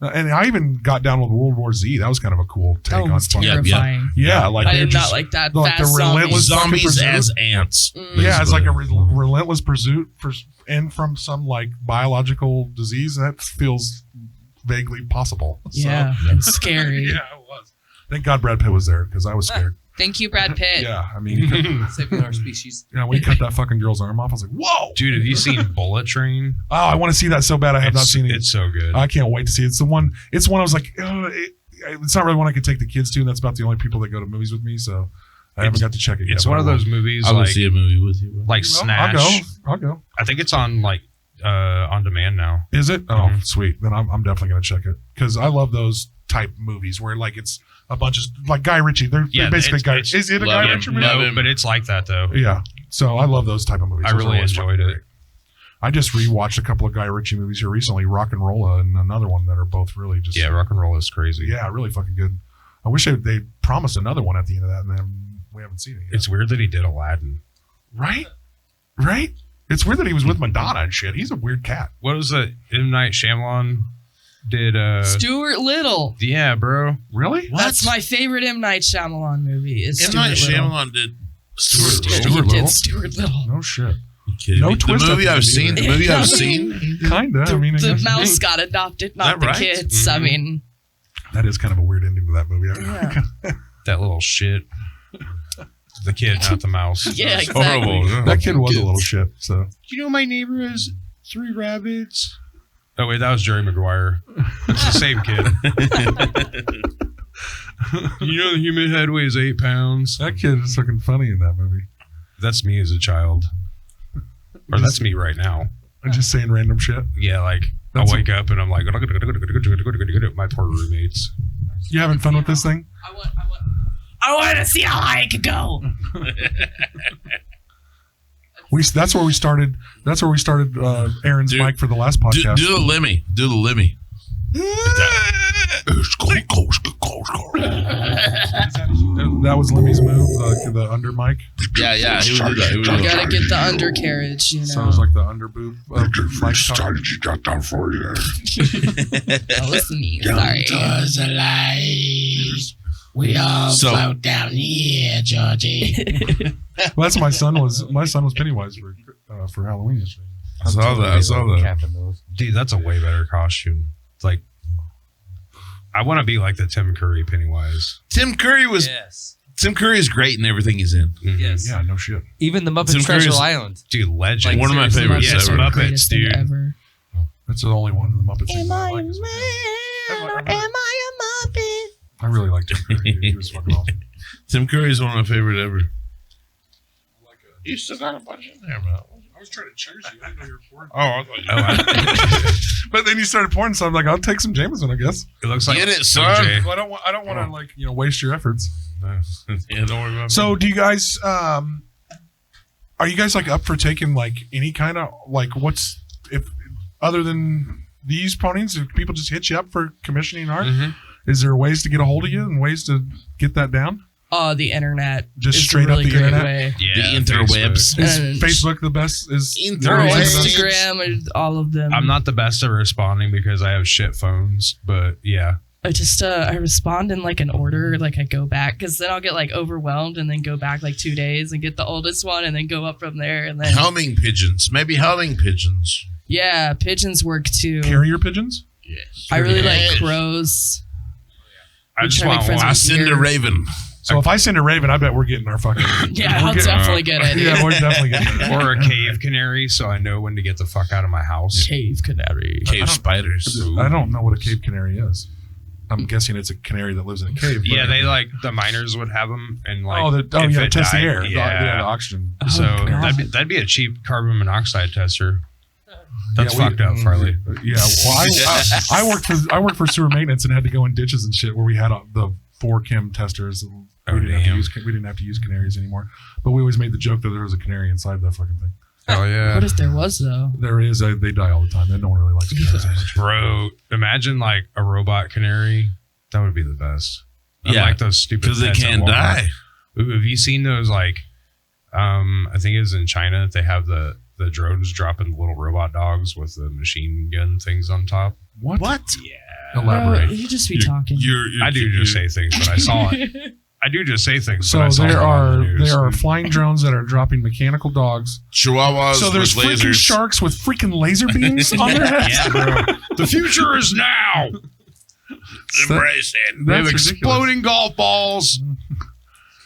And I even got down with World War Z. That was kind of a cool take on terrifying. Yeah, like I did not like that. Like the relentless zombies as ants. Yeah, it's like a relentless pursuit and from some like biological disease that feels vaguely possible. Yeah, and scary. Yeah, it was. Thank God Brad Pitt was there because I was scared. Thank you, Brad Pitt. Yeah, I mean, saving our species. Yeah, when he cut that fucking girl's arm off, I was like, "Whoa, dude! Have you seen Bullet Train?" Oh, I want to see that so bad. I have not seen it. It's so good. I can't wait to see it. It's one I was like, it's not really one I could take the kids to, and that's about the only people that go to movies with me. So I haven't got to check it yet. It's one of those movies. I will see a movie with you, bro. Like Snatch. I'll go. I think it's on like on demand now. Is it? Oh, sweet. Then I'm definitely gonna check it because I love those type movies where like it's a bunch of like Guy Ritchie. They're basically Guy. Is it a Guy Ritchie movie? No, but it's like that though. Yeah. So I love those type of movies. I really enjoyed it. I just rewatched a couple of Guy Ritchie movies here recently, Rock and Rolla and another one that are both really just Rock and Rolla is crazy. Yeah, really fucking good. I wish they promised another one at the end of that, and then we haven't seen it yet. It's weird that he did Aladdin. Right? It's weird that he was with Madonna and shit. He's a weird cat. What was it? M. Night Shyamalan did Stuart Little. Yeah, bro. Really? That's my favorite M. Night Shyamalan movie. Is M. Night Shyamalan did Stuart Little. No shit. No twist. The movie I've seen. Kinda. The mouse got adopted, not the kids. I mean, that is kind of a weird ending to that movie. Yeah. That little shit. The kid, not the mouse. Yeah, exactly. Horrible. Yeah. That kid was a little shit. So. You know, my neighbor has 3 rabbits. Oh wait, that was Jerry Maguire. It's the same kid. You know, the human head weighs 8 pounds. That kid is fucking funny in that movie. That's me as a child. Or that's me right now. I'm just saying random shit. Yeah, like I wake up and I'm like, my poor roommates. You having fun with this thing? I want to see how high it could go. That's where we started. That's where we started Aaron's mic for the last podcast. Do the Lemmy. That was Lemmy's move, the under mic. Yeah, he would do that. You gotta get the undercarriage, you know. Sounds like the under boob of Mike talking. Oh, it's me. Sorry. Doors alive. We all float down here, Georgie. Well, that's what my son was. My son was Pennywise for Halloween yesterday. I saw that. Captain those. Dude, that's a way better costume. It's like, I want to be like the Tim Curry Pennywise. Tim Curry is great in everything he's in. Mm-hmm. Yes. Yeah, no shit. Even the Muppet Tim Treasure Curry's- Island. Dude, legend. Like, one of my Seriously, favorites Yes, ever. Muppets, Greatest thing dude. ever. That's the only one of the Muppets. Am I a man? I Am I a Muppet? I really liked Tim Curry. He was fucking awesome. Tim Curry is one of my favorite ever. You still got a bunch in there, man. I was trying to cheers you. I didn't know you were pouring. Oh, I thought you But then you started pouring, so I'm like, I'll take some Jameson, I guess. It looks like Get it, son. OJ. Well, I don't want to like waste your efforts. Yeah, don't worry about So, do you guys are you guys like up for taking like any kind of like what's if other than these ponies, if people just hit you up for commissioning art? Mhm. Is there ways to get a hold of you and ways to get that down? The internet. Just is straight a up really the great internet? way. Yeah, the interwebs. Is And- Facebook the best? Is Or Interwebs. Instagram, or all of them. I'm not the best at responding because I have shit phones, but yeah. I respond in like an order, like I go back, because then I'll get like overwhelmed and then go back like 2 days and get the oldest one and then go up from there and then Homing pigeons. Maybe homing pigeons. yeah, pigeons work too. carrier pigeons? Yes. I really Yes. like crows. I just try to make want friends one. I send a raven. So if I send a raven, I bet we're getting our fucking. Yeah, we're I'll getting- definitely get it. Yeah, we're definitely getting it. Or a cave canary, so I know when to get the fuck out of my house. Cave canary. Cave spiders. I don't know what a cave canary is. I'm guessing it's a canary that lives in a cave. but- Yeah, they like the miners would have them, and like if yeah, it test the died- air, Yeah, the oxygen. so Oh, God. that'd be a cheap carbon monoxide tester. That's Yeah, fucked up, Farley. Yeah, well, I worked for sewer maintenance and had to go in ditches and shit where we had the 4 chem testers. We didn't have to use canaries anymore, but we always made the joke that there was a canary inside that fucking thing. Oh yeah, What if there was though? There is. They die all the time. No one really likes canaries that much. bro. Imagine like a robot canary. That would be the best. Yeah, Unlike those stupid because they pets at can't Walmart. die. Ooh, have you seen those like? I think it was in China. They have the drones dropping little robot dogs with the machine gun things on top. What? Yeah, Elaborate. You just be talking. I do just say things, but I saw it. I do just say things. So but I saw it there on the news. are flying drones that are dropping mechanical dogs. Chihuahuas So there's with freaking lasers. sharks with freaking laser beams on their heads. Yeah, bro. The future is now. Embrace it. They That's have ridiculous. exploding golf balls.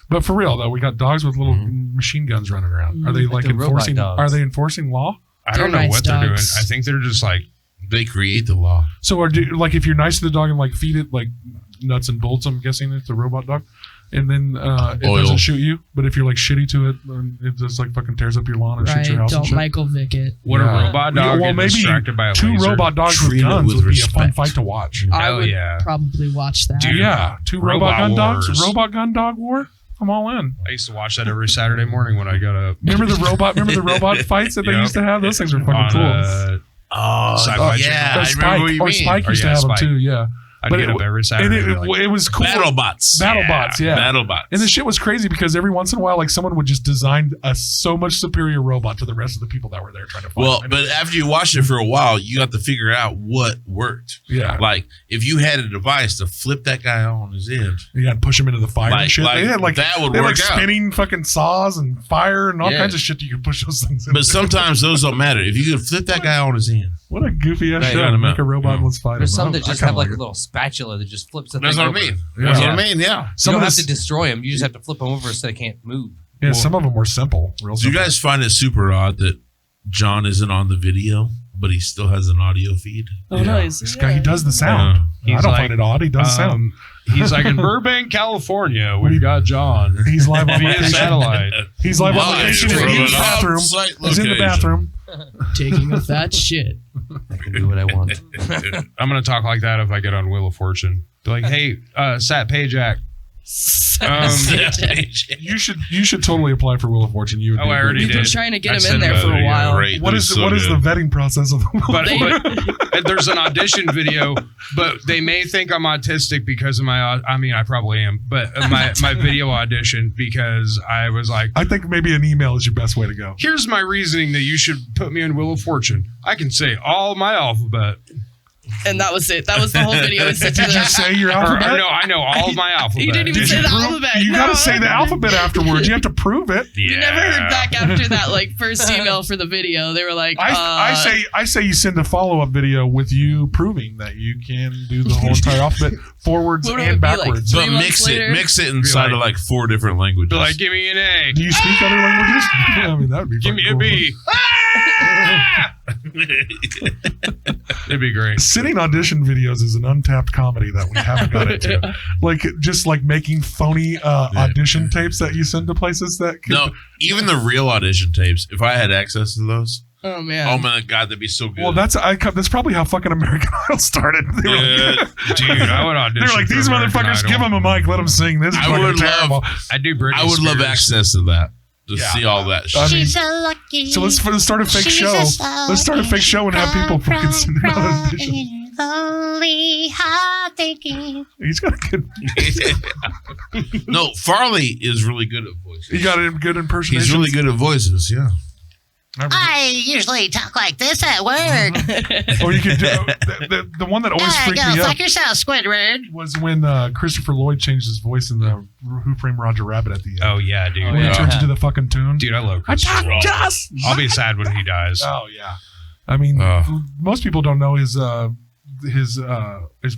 But for real though, we got dogs with little machine guns running around. Are they like the robot enforcing? dogs. Are they enforcing law? I don't They're know nice what they're doing. dogs. I think they're just like, They create the law. So like if you're nice to the dog and like feed it like nuts and bolts, I'm guessing it's a robot dog, and then it Oil. doesn't shoot you. But if you're like shitty to it, then it just like fucking tears up your lawn and Right? shoots your house and Don't shit. Michael Vick it. would Yeah. a robot dog Well, get maybe distracted by a 2 laser? robot dogs with Treat it guns with would be a fun respect. fight to watch. I Hell would yeah. probably watch that. Dude. Yeah, 2 robot Robot gun dogs. wars. Robot gun dog war. I'm all in. I used to watch that every Saturday morning when I got up. Remember the robot fights that they Yep. used to have? Those things were fucking on, cool. Oh, Sci-fi yeah. Or I remember what you mean. Spike Or, used to yeah, have them Spike. too. Yeah, I'd But get it- up every and Saturday. it, and like, it was cool. BattleBots. BattleBots, yeah. BattleBots. And the shit was crazy because every once in a while, like someone would just design a so much superior robot to the rest of the people that were there trying to fight. Well, them. but after you watched it for a while, you got to figure out what worked. yeah, Like, if you had a device to flip that guy on his end, you got to push them into the fire and Like- shit. like they had like that would they had, work like out. spinning fucking saws and fire and all Yeah. kinds of shit that you could push those things. but into. sometimes those don't matter. If you could flip that guy on his end, what a goofy ass Right. shit! Got 'em Make out. a robot Yeah. let's fight There's him. some I that just kinda have like it. a little spatula that just flips the that's thing what I over. mean. Yeah. That's what Yeah. I mean. Yeah. You Some don't of have this- to destroy them. You just have to flip them over so they can't move. Yeah, some of them were simple. Real Do you simple. guys find it super odd that John isn't on the video, but he still has an audio feed? Oh, Yeah. nice. This guy, he does the sound. Yeah. I He's don't like, find it odd. He does sound. He's like in Burbank, California. We've got John He's live on via location. satellite. He's live on Live location. from He's in an the bathroom. off-site He's in the location. bathroom. Taking a fat shit. I can do what I want. I'm gonna talk like that if I get on Wheel of Fortune. Be like, hey, Sat Pajak. You should totally apply for Wheel of Fortune. You would Oh, be I great. already We've been did. trying to I get him sent in there him for a a while. Great. What That is so the good. vetting process of the Wheel of But, Fortune? but there's an audition video, but they may think I'm autistic because of my. I mean, I probably am, but my video audition because I was like, I think maybe an email is your best way to go. here's my reasoning that you should put me in Wheel of Fortune. I can say all my alphabet. And that was it. That was the whole video. Did you say your alphabet? I know all of my alphabet. You didn't even say the alphabet. You got to say the alphabet afterwards. You have to prove it. You never heard back after that first email for the video. They were like, I say you send a follow-up video with you proving that you can do the whole entire alphabet forwards and backwards. But mix it inside of 4 different languages. Like, give me an A. Do you speak other languages? I mean, that would be Give me a cool. B. It'd be great. Sitting audition videos is an untapped comedy that we haven't got into. Just making phony audition tapes that you send to places that could... No, even the real audition tapes, if I had access to those, oh man, oh my God, that'd be so good. Well, that's probably how fucking American Idol started. They were Dude, I would audition. they're like, these for American motherfuckers, Idol. give them a mic, let them sing. This is fucking terrible. I do Britney I would love Spears. access to that. To see all that shit. I mean, She's so lucky. so let's start a fake show. Let's start a fake show and have people fucking send an audition. Lonely heart thinking. He's got a good... No, Farley is really good at voices. He got a good impersonation. He's really good at voices, yeah. I usually talk like this at work. Or you could do the one that always freaked me Go out fuck yourself, Squidward. was when Christopher Lloyd changed his voice in the Who Framed Roger Rabbit at the end. Oh yeah, dude. When he turns into the fucking tune. Dude, I love Christopher Lloyd. I'll be sad when he dies. Oh yeah. I mean, most people don't know his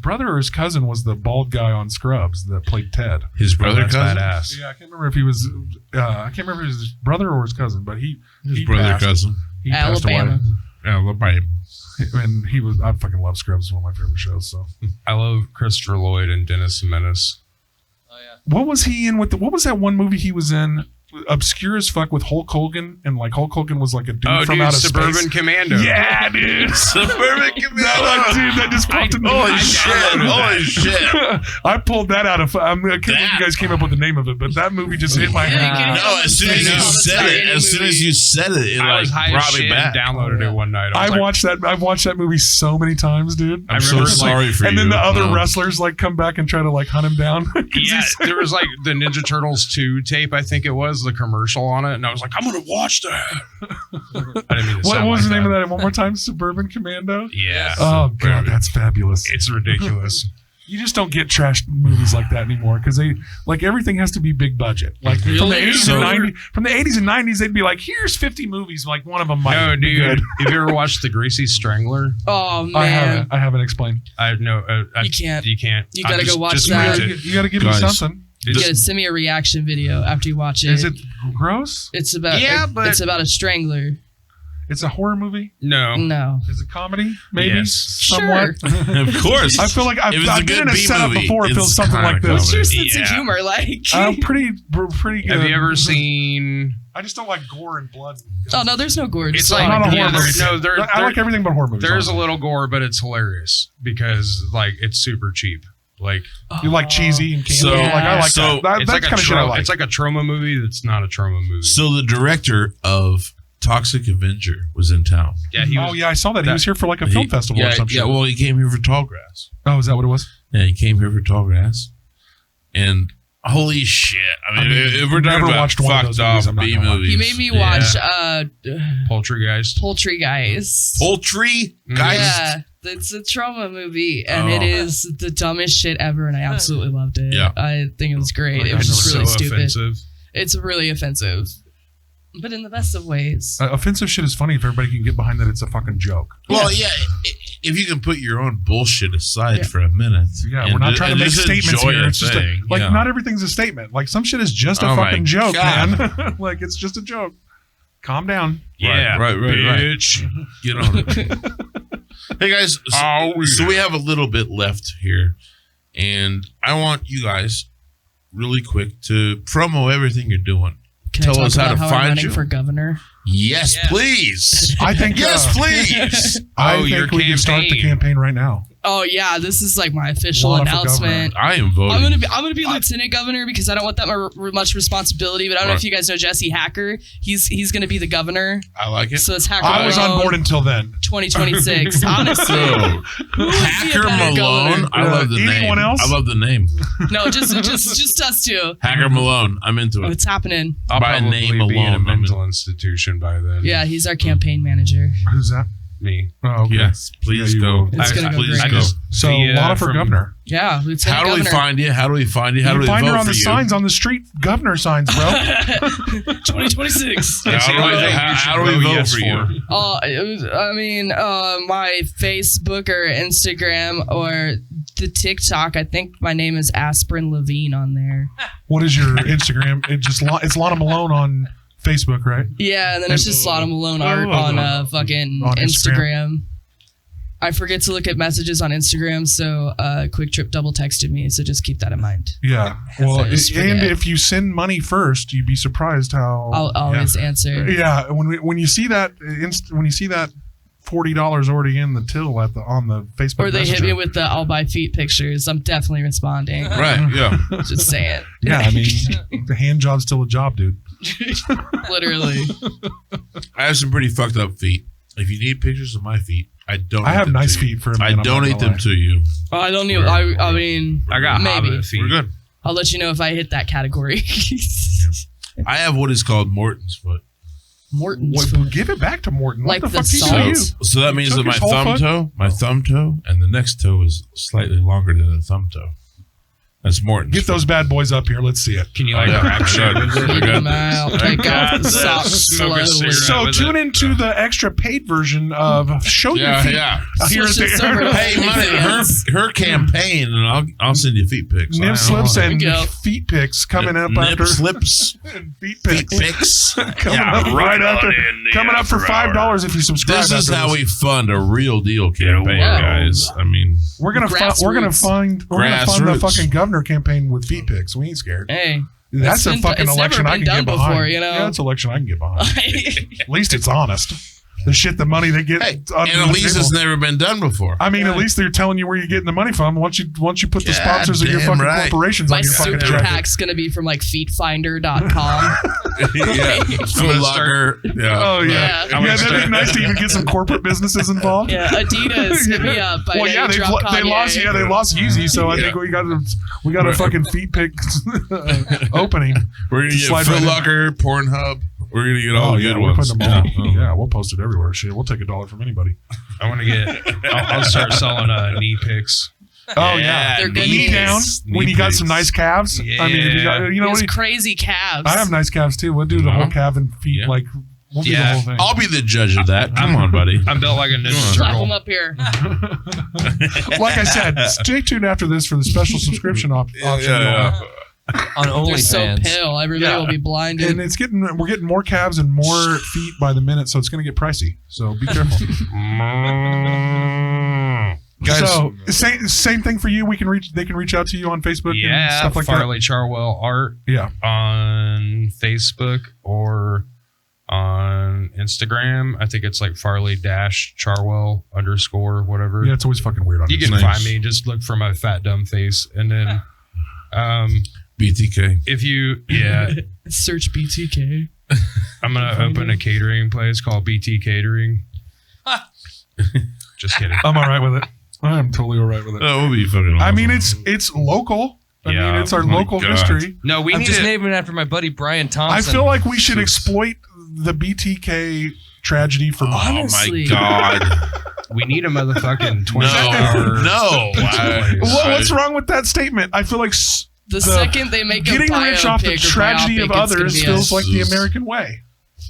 brother or his cousin was the bald guy on Scrubs that played Ted. His brother, That's cousin? badass. Yeah, I can't remember if he was. I can't remember if it was his brother or his cousin, but His brother, passed. cousin. He passed away. Alabama. Alabama. And he was. I fucking love Scrubs. It's one of my favorite shows. So. I love Christopher Lloyd and Dennis the Menace. What was he in with? What was that one movie he was in? Obscure as fuck with Hulk Hogan, and Hulk Hogan was like a dude from outer Suburban space. Commando. Yeah, dude. Suburban Commando. That just popped in my Holy shit. Holy shit. I pulled that out of. I can't believe you guys came up with the name of it, but that movie just hit my head. No, as soon as you said it, I was high as brought me shit back. and downloaded it one night. I've watched that movie so many times, dude. I'm so sorry for you. And then the other wrestlers come back and try to hunt him down. Yeah, there was the Ninja Turtles 2 tape, I think it was, the commercial on it, and I was like, I'm gonna watch that. I didn't mean to What sound was like the name of that one more time? Suburban Commando? Yeah. Oh, God, that's fabulous. It's ridiculous. You just don't get trash movies like that anymore because they everything has to be big budget. From the 80s and 90s, they'd be like, here's 50 movies. One of them might be good. Have you ever watched The Greasy Strangler? Oh man, I haven't explained. You can't. You can't. You gotta go watch that. You gotta give me something. You gotta send me a reaction video after you watch it. Is it gross? It's about it's about a strangler. It's a horror movie? No. Is it comedy? Maybe? Yes. Somewhat? Sure. Of course. I feel like I've been in a setup before. It feels something like this. What's your sense of humor like? Pretty good. Have you ever seen... I just don't like gore and blood. Oh, no, there's no gore. It's not a horror movie. I like everything but horror movies. There's a little gore, but it's hilarious because it's super cheap. You like cheesy and candy. So, I like so that. It's That's kind of shit I like. It's like a trauma movie that's not a trauma movie. So the director of Toxic Avenger was in town. Yeah, I saw that. He was here for a film festival or something. Yeah, well, he came here for Tallgrass. Oh, is that what it was? Yeah, he came here for Tallgrass. And holy shit. I mean if we're talking about fucked off B movies. You made me watch Poultrygeist. Poultrygeist. Poultrygeist? Yeah. It's a trauma movie, and it is the dumbest shit ever, and I absolutely loved it. Yeah. I think it was great. It was just really stupid. Offensive. It's really offensive, but in the best of ways. Offensive shit is funny if everybody can get behind that it's a fucking joke. Well, yeah, if you can put your own bullshit aside for a minute. Yeah, we're not trying to make statements here. It's just not everything's a statement. Some shit is just a fucking joke, man. It's just a joke. Calm down. Yeah, right. Bitch. Get on it. Hey guys, so we have a little bit left here, and I want you guys really quick to promo everything you're doing. Tell us how to find you for governor. Yes, please. I think yes, please. I think we can start the campaign right now. Oh yeah, this is like my official Lana for announcement. I am voting. I'm gonna be lieutenant governor because I don't want that much responsibility. But I don't know if you guys know Jesse Hacker. He's gonna be the governor. I like it. So it's Hacker. I was on Malone, board until then. 2026. Honestly, So, who would be a Hacker better Malone. governor? I love the name. Anyone else? I love the name. No, just us two. Hacker Malone. I'm into it. It's happening. I'll By probably name be in a alone, mental institution by then. Yeah, he's our campaign manager. Who's that? Me. Oh, okay. Yes, please Yeah, you go. will. It's gonna go Please great. go. So via Lana for from- governor. Yeah, lieutenant How do we governor. find you? How do we find you? How do You we find vote her on for the you? signs on the street, governor signs, bro. 2026. It's the How do only we- thing you how should do we vote yes for you? My Facebook or Instagram or the TikTok. I think my name is Aspirin Levine on there. What is your Instagram? It's Lana Malone on Facebook, right? Yeah, and then it's just Lana Malone art on fucking On Instagram. I forget to look at messages on Instagram, so Quick Trip double texted me, so just keep that in mind. Yeah. Well, I just and forget. if you send money first, you'd be surprised how. I'll always answer. Yeah, when you see that $40 already in the till on the Facebook, Or they hit Messenger. me with the I'll buy feet pictures. I'm definitely responding. Right. Yeah. Just saying. Yeah, I mean, the hand job's still a job, dude. Literally. I have some pretty fucked up feet. If you need pictures of my feet, I donate. I have them nice to you. feet for a man. I I'm not donate gonna them lie. to you. I don't even. I mean, I got maybe. hobbit feet. We're good. I'll let you know if I hit that category. I have what is called Morton's foot. Morton's What, foot. give it back to Morton. Like what the the fuck salt? do you do? So that means Took that my his whole thumb toe, and the next toe is slightly longer than the thumb toe. That's Morton's. Get those bad boys up here. Let's see it. Can you I like got grab shit it. with it? I Keep got them this. out. I Take got off the this. socks Smoke a slowly. cigarette. So with tune it. into the extra paid version of Show Your Yeah, Feet. yeah. Here at Switch it the over to Hey, money, her campaign, and I'll send you feet pics. Nip slips There we and go. feet pics coming up Nip after slips, feet feet pics pics. coming up right after coming up for $5 if you subscribe. This is after how this. we fund a real deal campaign, Yeah. guys. I mean, We're gonna fund Grassroots. the Grassroots. fucking governor campaign with feet pics. We ain't scared. Hey. That's a been- fucking it's election never I been can get done behind. before, you know? Yeah, that's an election I can get behind. At least it's honest. The money they get. hey, under and the at least table. it's never been done before. I mean, at least they're telling you where you're getting the money from. Once you put the Yeah, sponsors of your damn fucking right. corporations My on your fucking super jacket. PAC's going to be from like feetfinder.com. Yeah, Foot Locker. Yeah. Oh yeah, Yeah. yeah. That'd be nice to even get some corporate businesses involved. Yeah, Adidas, hit me up. Well, yeah, they lost. Yeah, they lost Yeezy, so I think we got a fucking feet pick opening. We're gonna get Slide Foot right in. Locker, Pornhub. We're gonna get all the yeah, good we're ones. putting them all. Yeah. Yeah, we'll post it everywhere. Shit, we'll take $1 from anybody. I want to get. I'll start selling knee pics. Oh yeah, They're good knee knees. down when you got some nice calves. I mean, if you got, you know These what? crazy calves. I have nice calves too. We'll do the whole calf and feet. Yeah. Like we'll do the Yeah. whole thing. I'll be the judge of that. Come on, buddy. I'm built like a ninja Slap them turtle. up here. Like I said, stay tuned after this for the special subscription option. On They're so OnlyFans. pale. Everybody will be blinded. And we're getting more calves and more feet by the minute, so it's going to get pricey. So be careful. Guys, So same thing for you. They can reach out to you on Facebook and Yeah, stuff like Farley Charwell art that. Yeah. on Facebook or on Instagram. I think it's like Farley-Charwell _ whatever. Yeah, it's always fucking weird on You can Instagram. find me. Just look for my fat dumb face, and then BTK. if you Search BTK. I'm gonna open a catering place called BT Catering. Just kidding. I'm all right with it. I am totally all right with it. That would be fucking awesome. I mean, it's local. I Yeah. mean, it's our Oh my local God. history. No, we I'm need just to. naming it after my buddy Brian I Thompson. feel like we should exploit the BTK tragedy for money. Oh Honestly. my God. We need a motherfucking 24 No. hour. No. What's wrong with that statement? I feel like The second they make a getting rich off the biopic or tragedy of biopic, it's gonna others be feels like the Jesus. American way.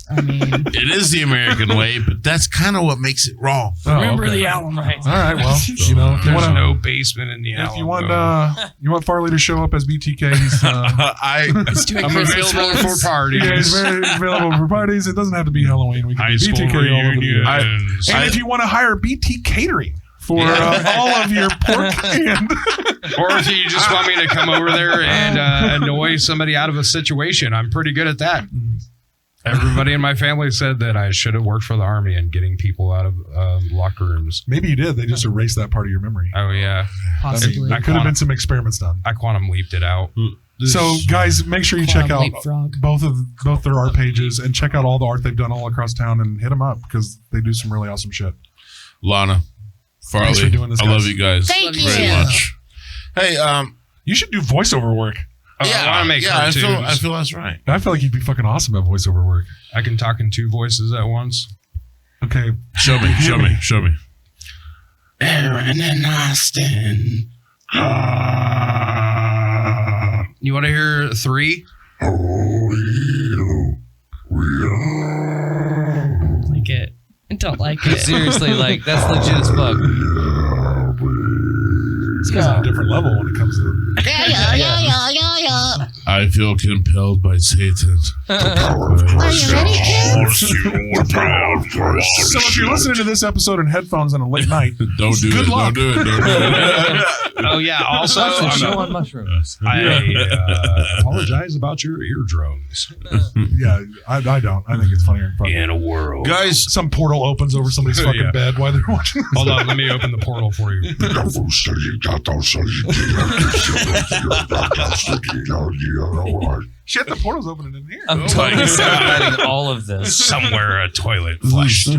I mean, It is the American way, but that's kind of what makes it wrong. Oh, remember okay. the Allen rights. All right, well, you know, if you There's want no basement in the if you Alamo. want Farley to show up as BTK, he's He's doing I'm Christmas available runs. for parties. yeah, he's very available for parties. It doesn't have to be Halloween. We can High do school BTK all over the year. reunions. And if you want to hire BT Catering for all of your pork and Or if you just want me to come over there and annoy somebody out of a situation, I'm pretty good at that. Everybody in my family said that I should have worked for the Army and getting people out of locker rooms. Maybe you did. They just erased that part of your memory. Oh, yeah. Possibly. There could have been some experiments done. I quantum leaped it out. So, guys, make sure you check out Leapfrog. both their art pages and check out all the art they've done all across town and hit them up because they do some really awesome shit. Lana, Farley, Thanks for doing this, I love you guys Thank very you. much. Hey, You should do voiceover work. I want to make I cartoons. feel that's right. I feel like you'd be fucking awesome at voiceover work. I can talk in 2 voices at once. Okay. Show me. Aaron and Austin. You want to hear 3? Like it. I don't like it. Seriously, like that's legit as fuck. This guy's on a different level when it comes to... I feel compelled by Satan. Are you ready, kid? So if you're listening to this episode in headphones on a late night, Don't do Good it. luck. Don't do it. Oh, yeah. Also, Actually, show on mushrooms. I apologize about your eardrums. yeah, I don't. I think it's funnier. In a world. Guys, Some portal opens over somebody's fucking Yeah. bed while they're watching this. Hold on. Let me open the portal for you. Shit, the portal's opening in here. I'm totally soundbiting all of this. Somewhere a toilet flushed.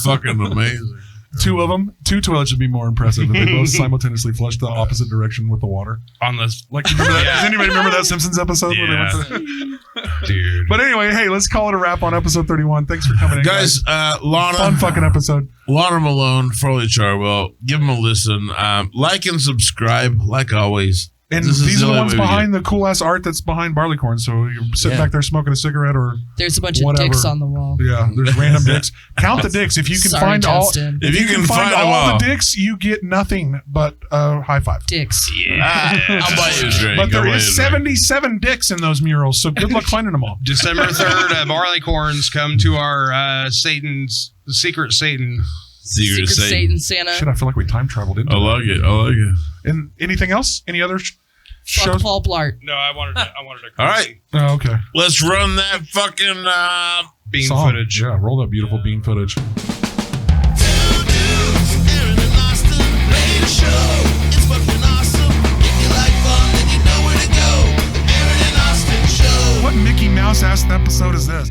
fucking amazing. Two of them. 2 toilets would be more impressive if they both simultaneously flushed the opposite direction with the water. On the... Like, remember that? Yeah. Does anybody remember that Simpsons episode? Where they Yeah. went to Dude. But anyway, hey, let's call it a wrap on episode 31. Thanks for coming in, Guys, Lana, Fun fucking episode. Lana Malone, Farley Charwell, give them a listen. Like and subscribe, like always. And This is these are the only ones way we behind the cool ass art that's behind Barleycorn. So you're sitting back there smoking a cigarette or There's a bunch of Whatever. dicks on the wall. yeah, there's random dicks. Count the dicks. If you can Sorry, find all, Justin. If you can find them all all. the dicks, you get nothing but high five. Dicks. I'll buy you a drink. But there I'll buy is you a drink. 77 dicks in those murals, so good luck finding them all. December 3rd, Barleycorns come to our Secret Satan. Secret Satan Santa. Shit, I feel like we time traveled into I like it. And anything else? Any other Fuck shows? Paul Blart. No, I wanted to. All right, Oh, okay. let's run that fucking. Bean Song. footage. Yeah, roll that beautiful bean footage. What Mickey Mouse ass episode is this?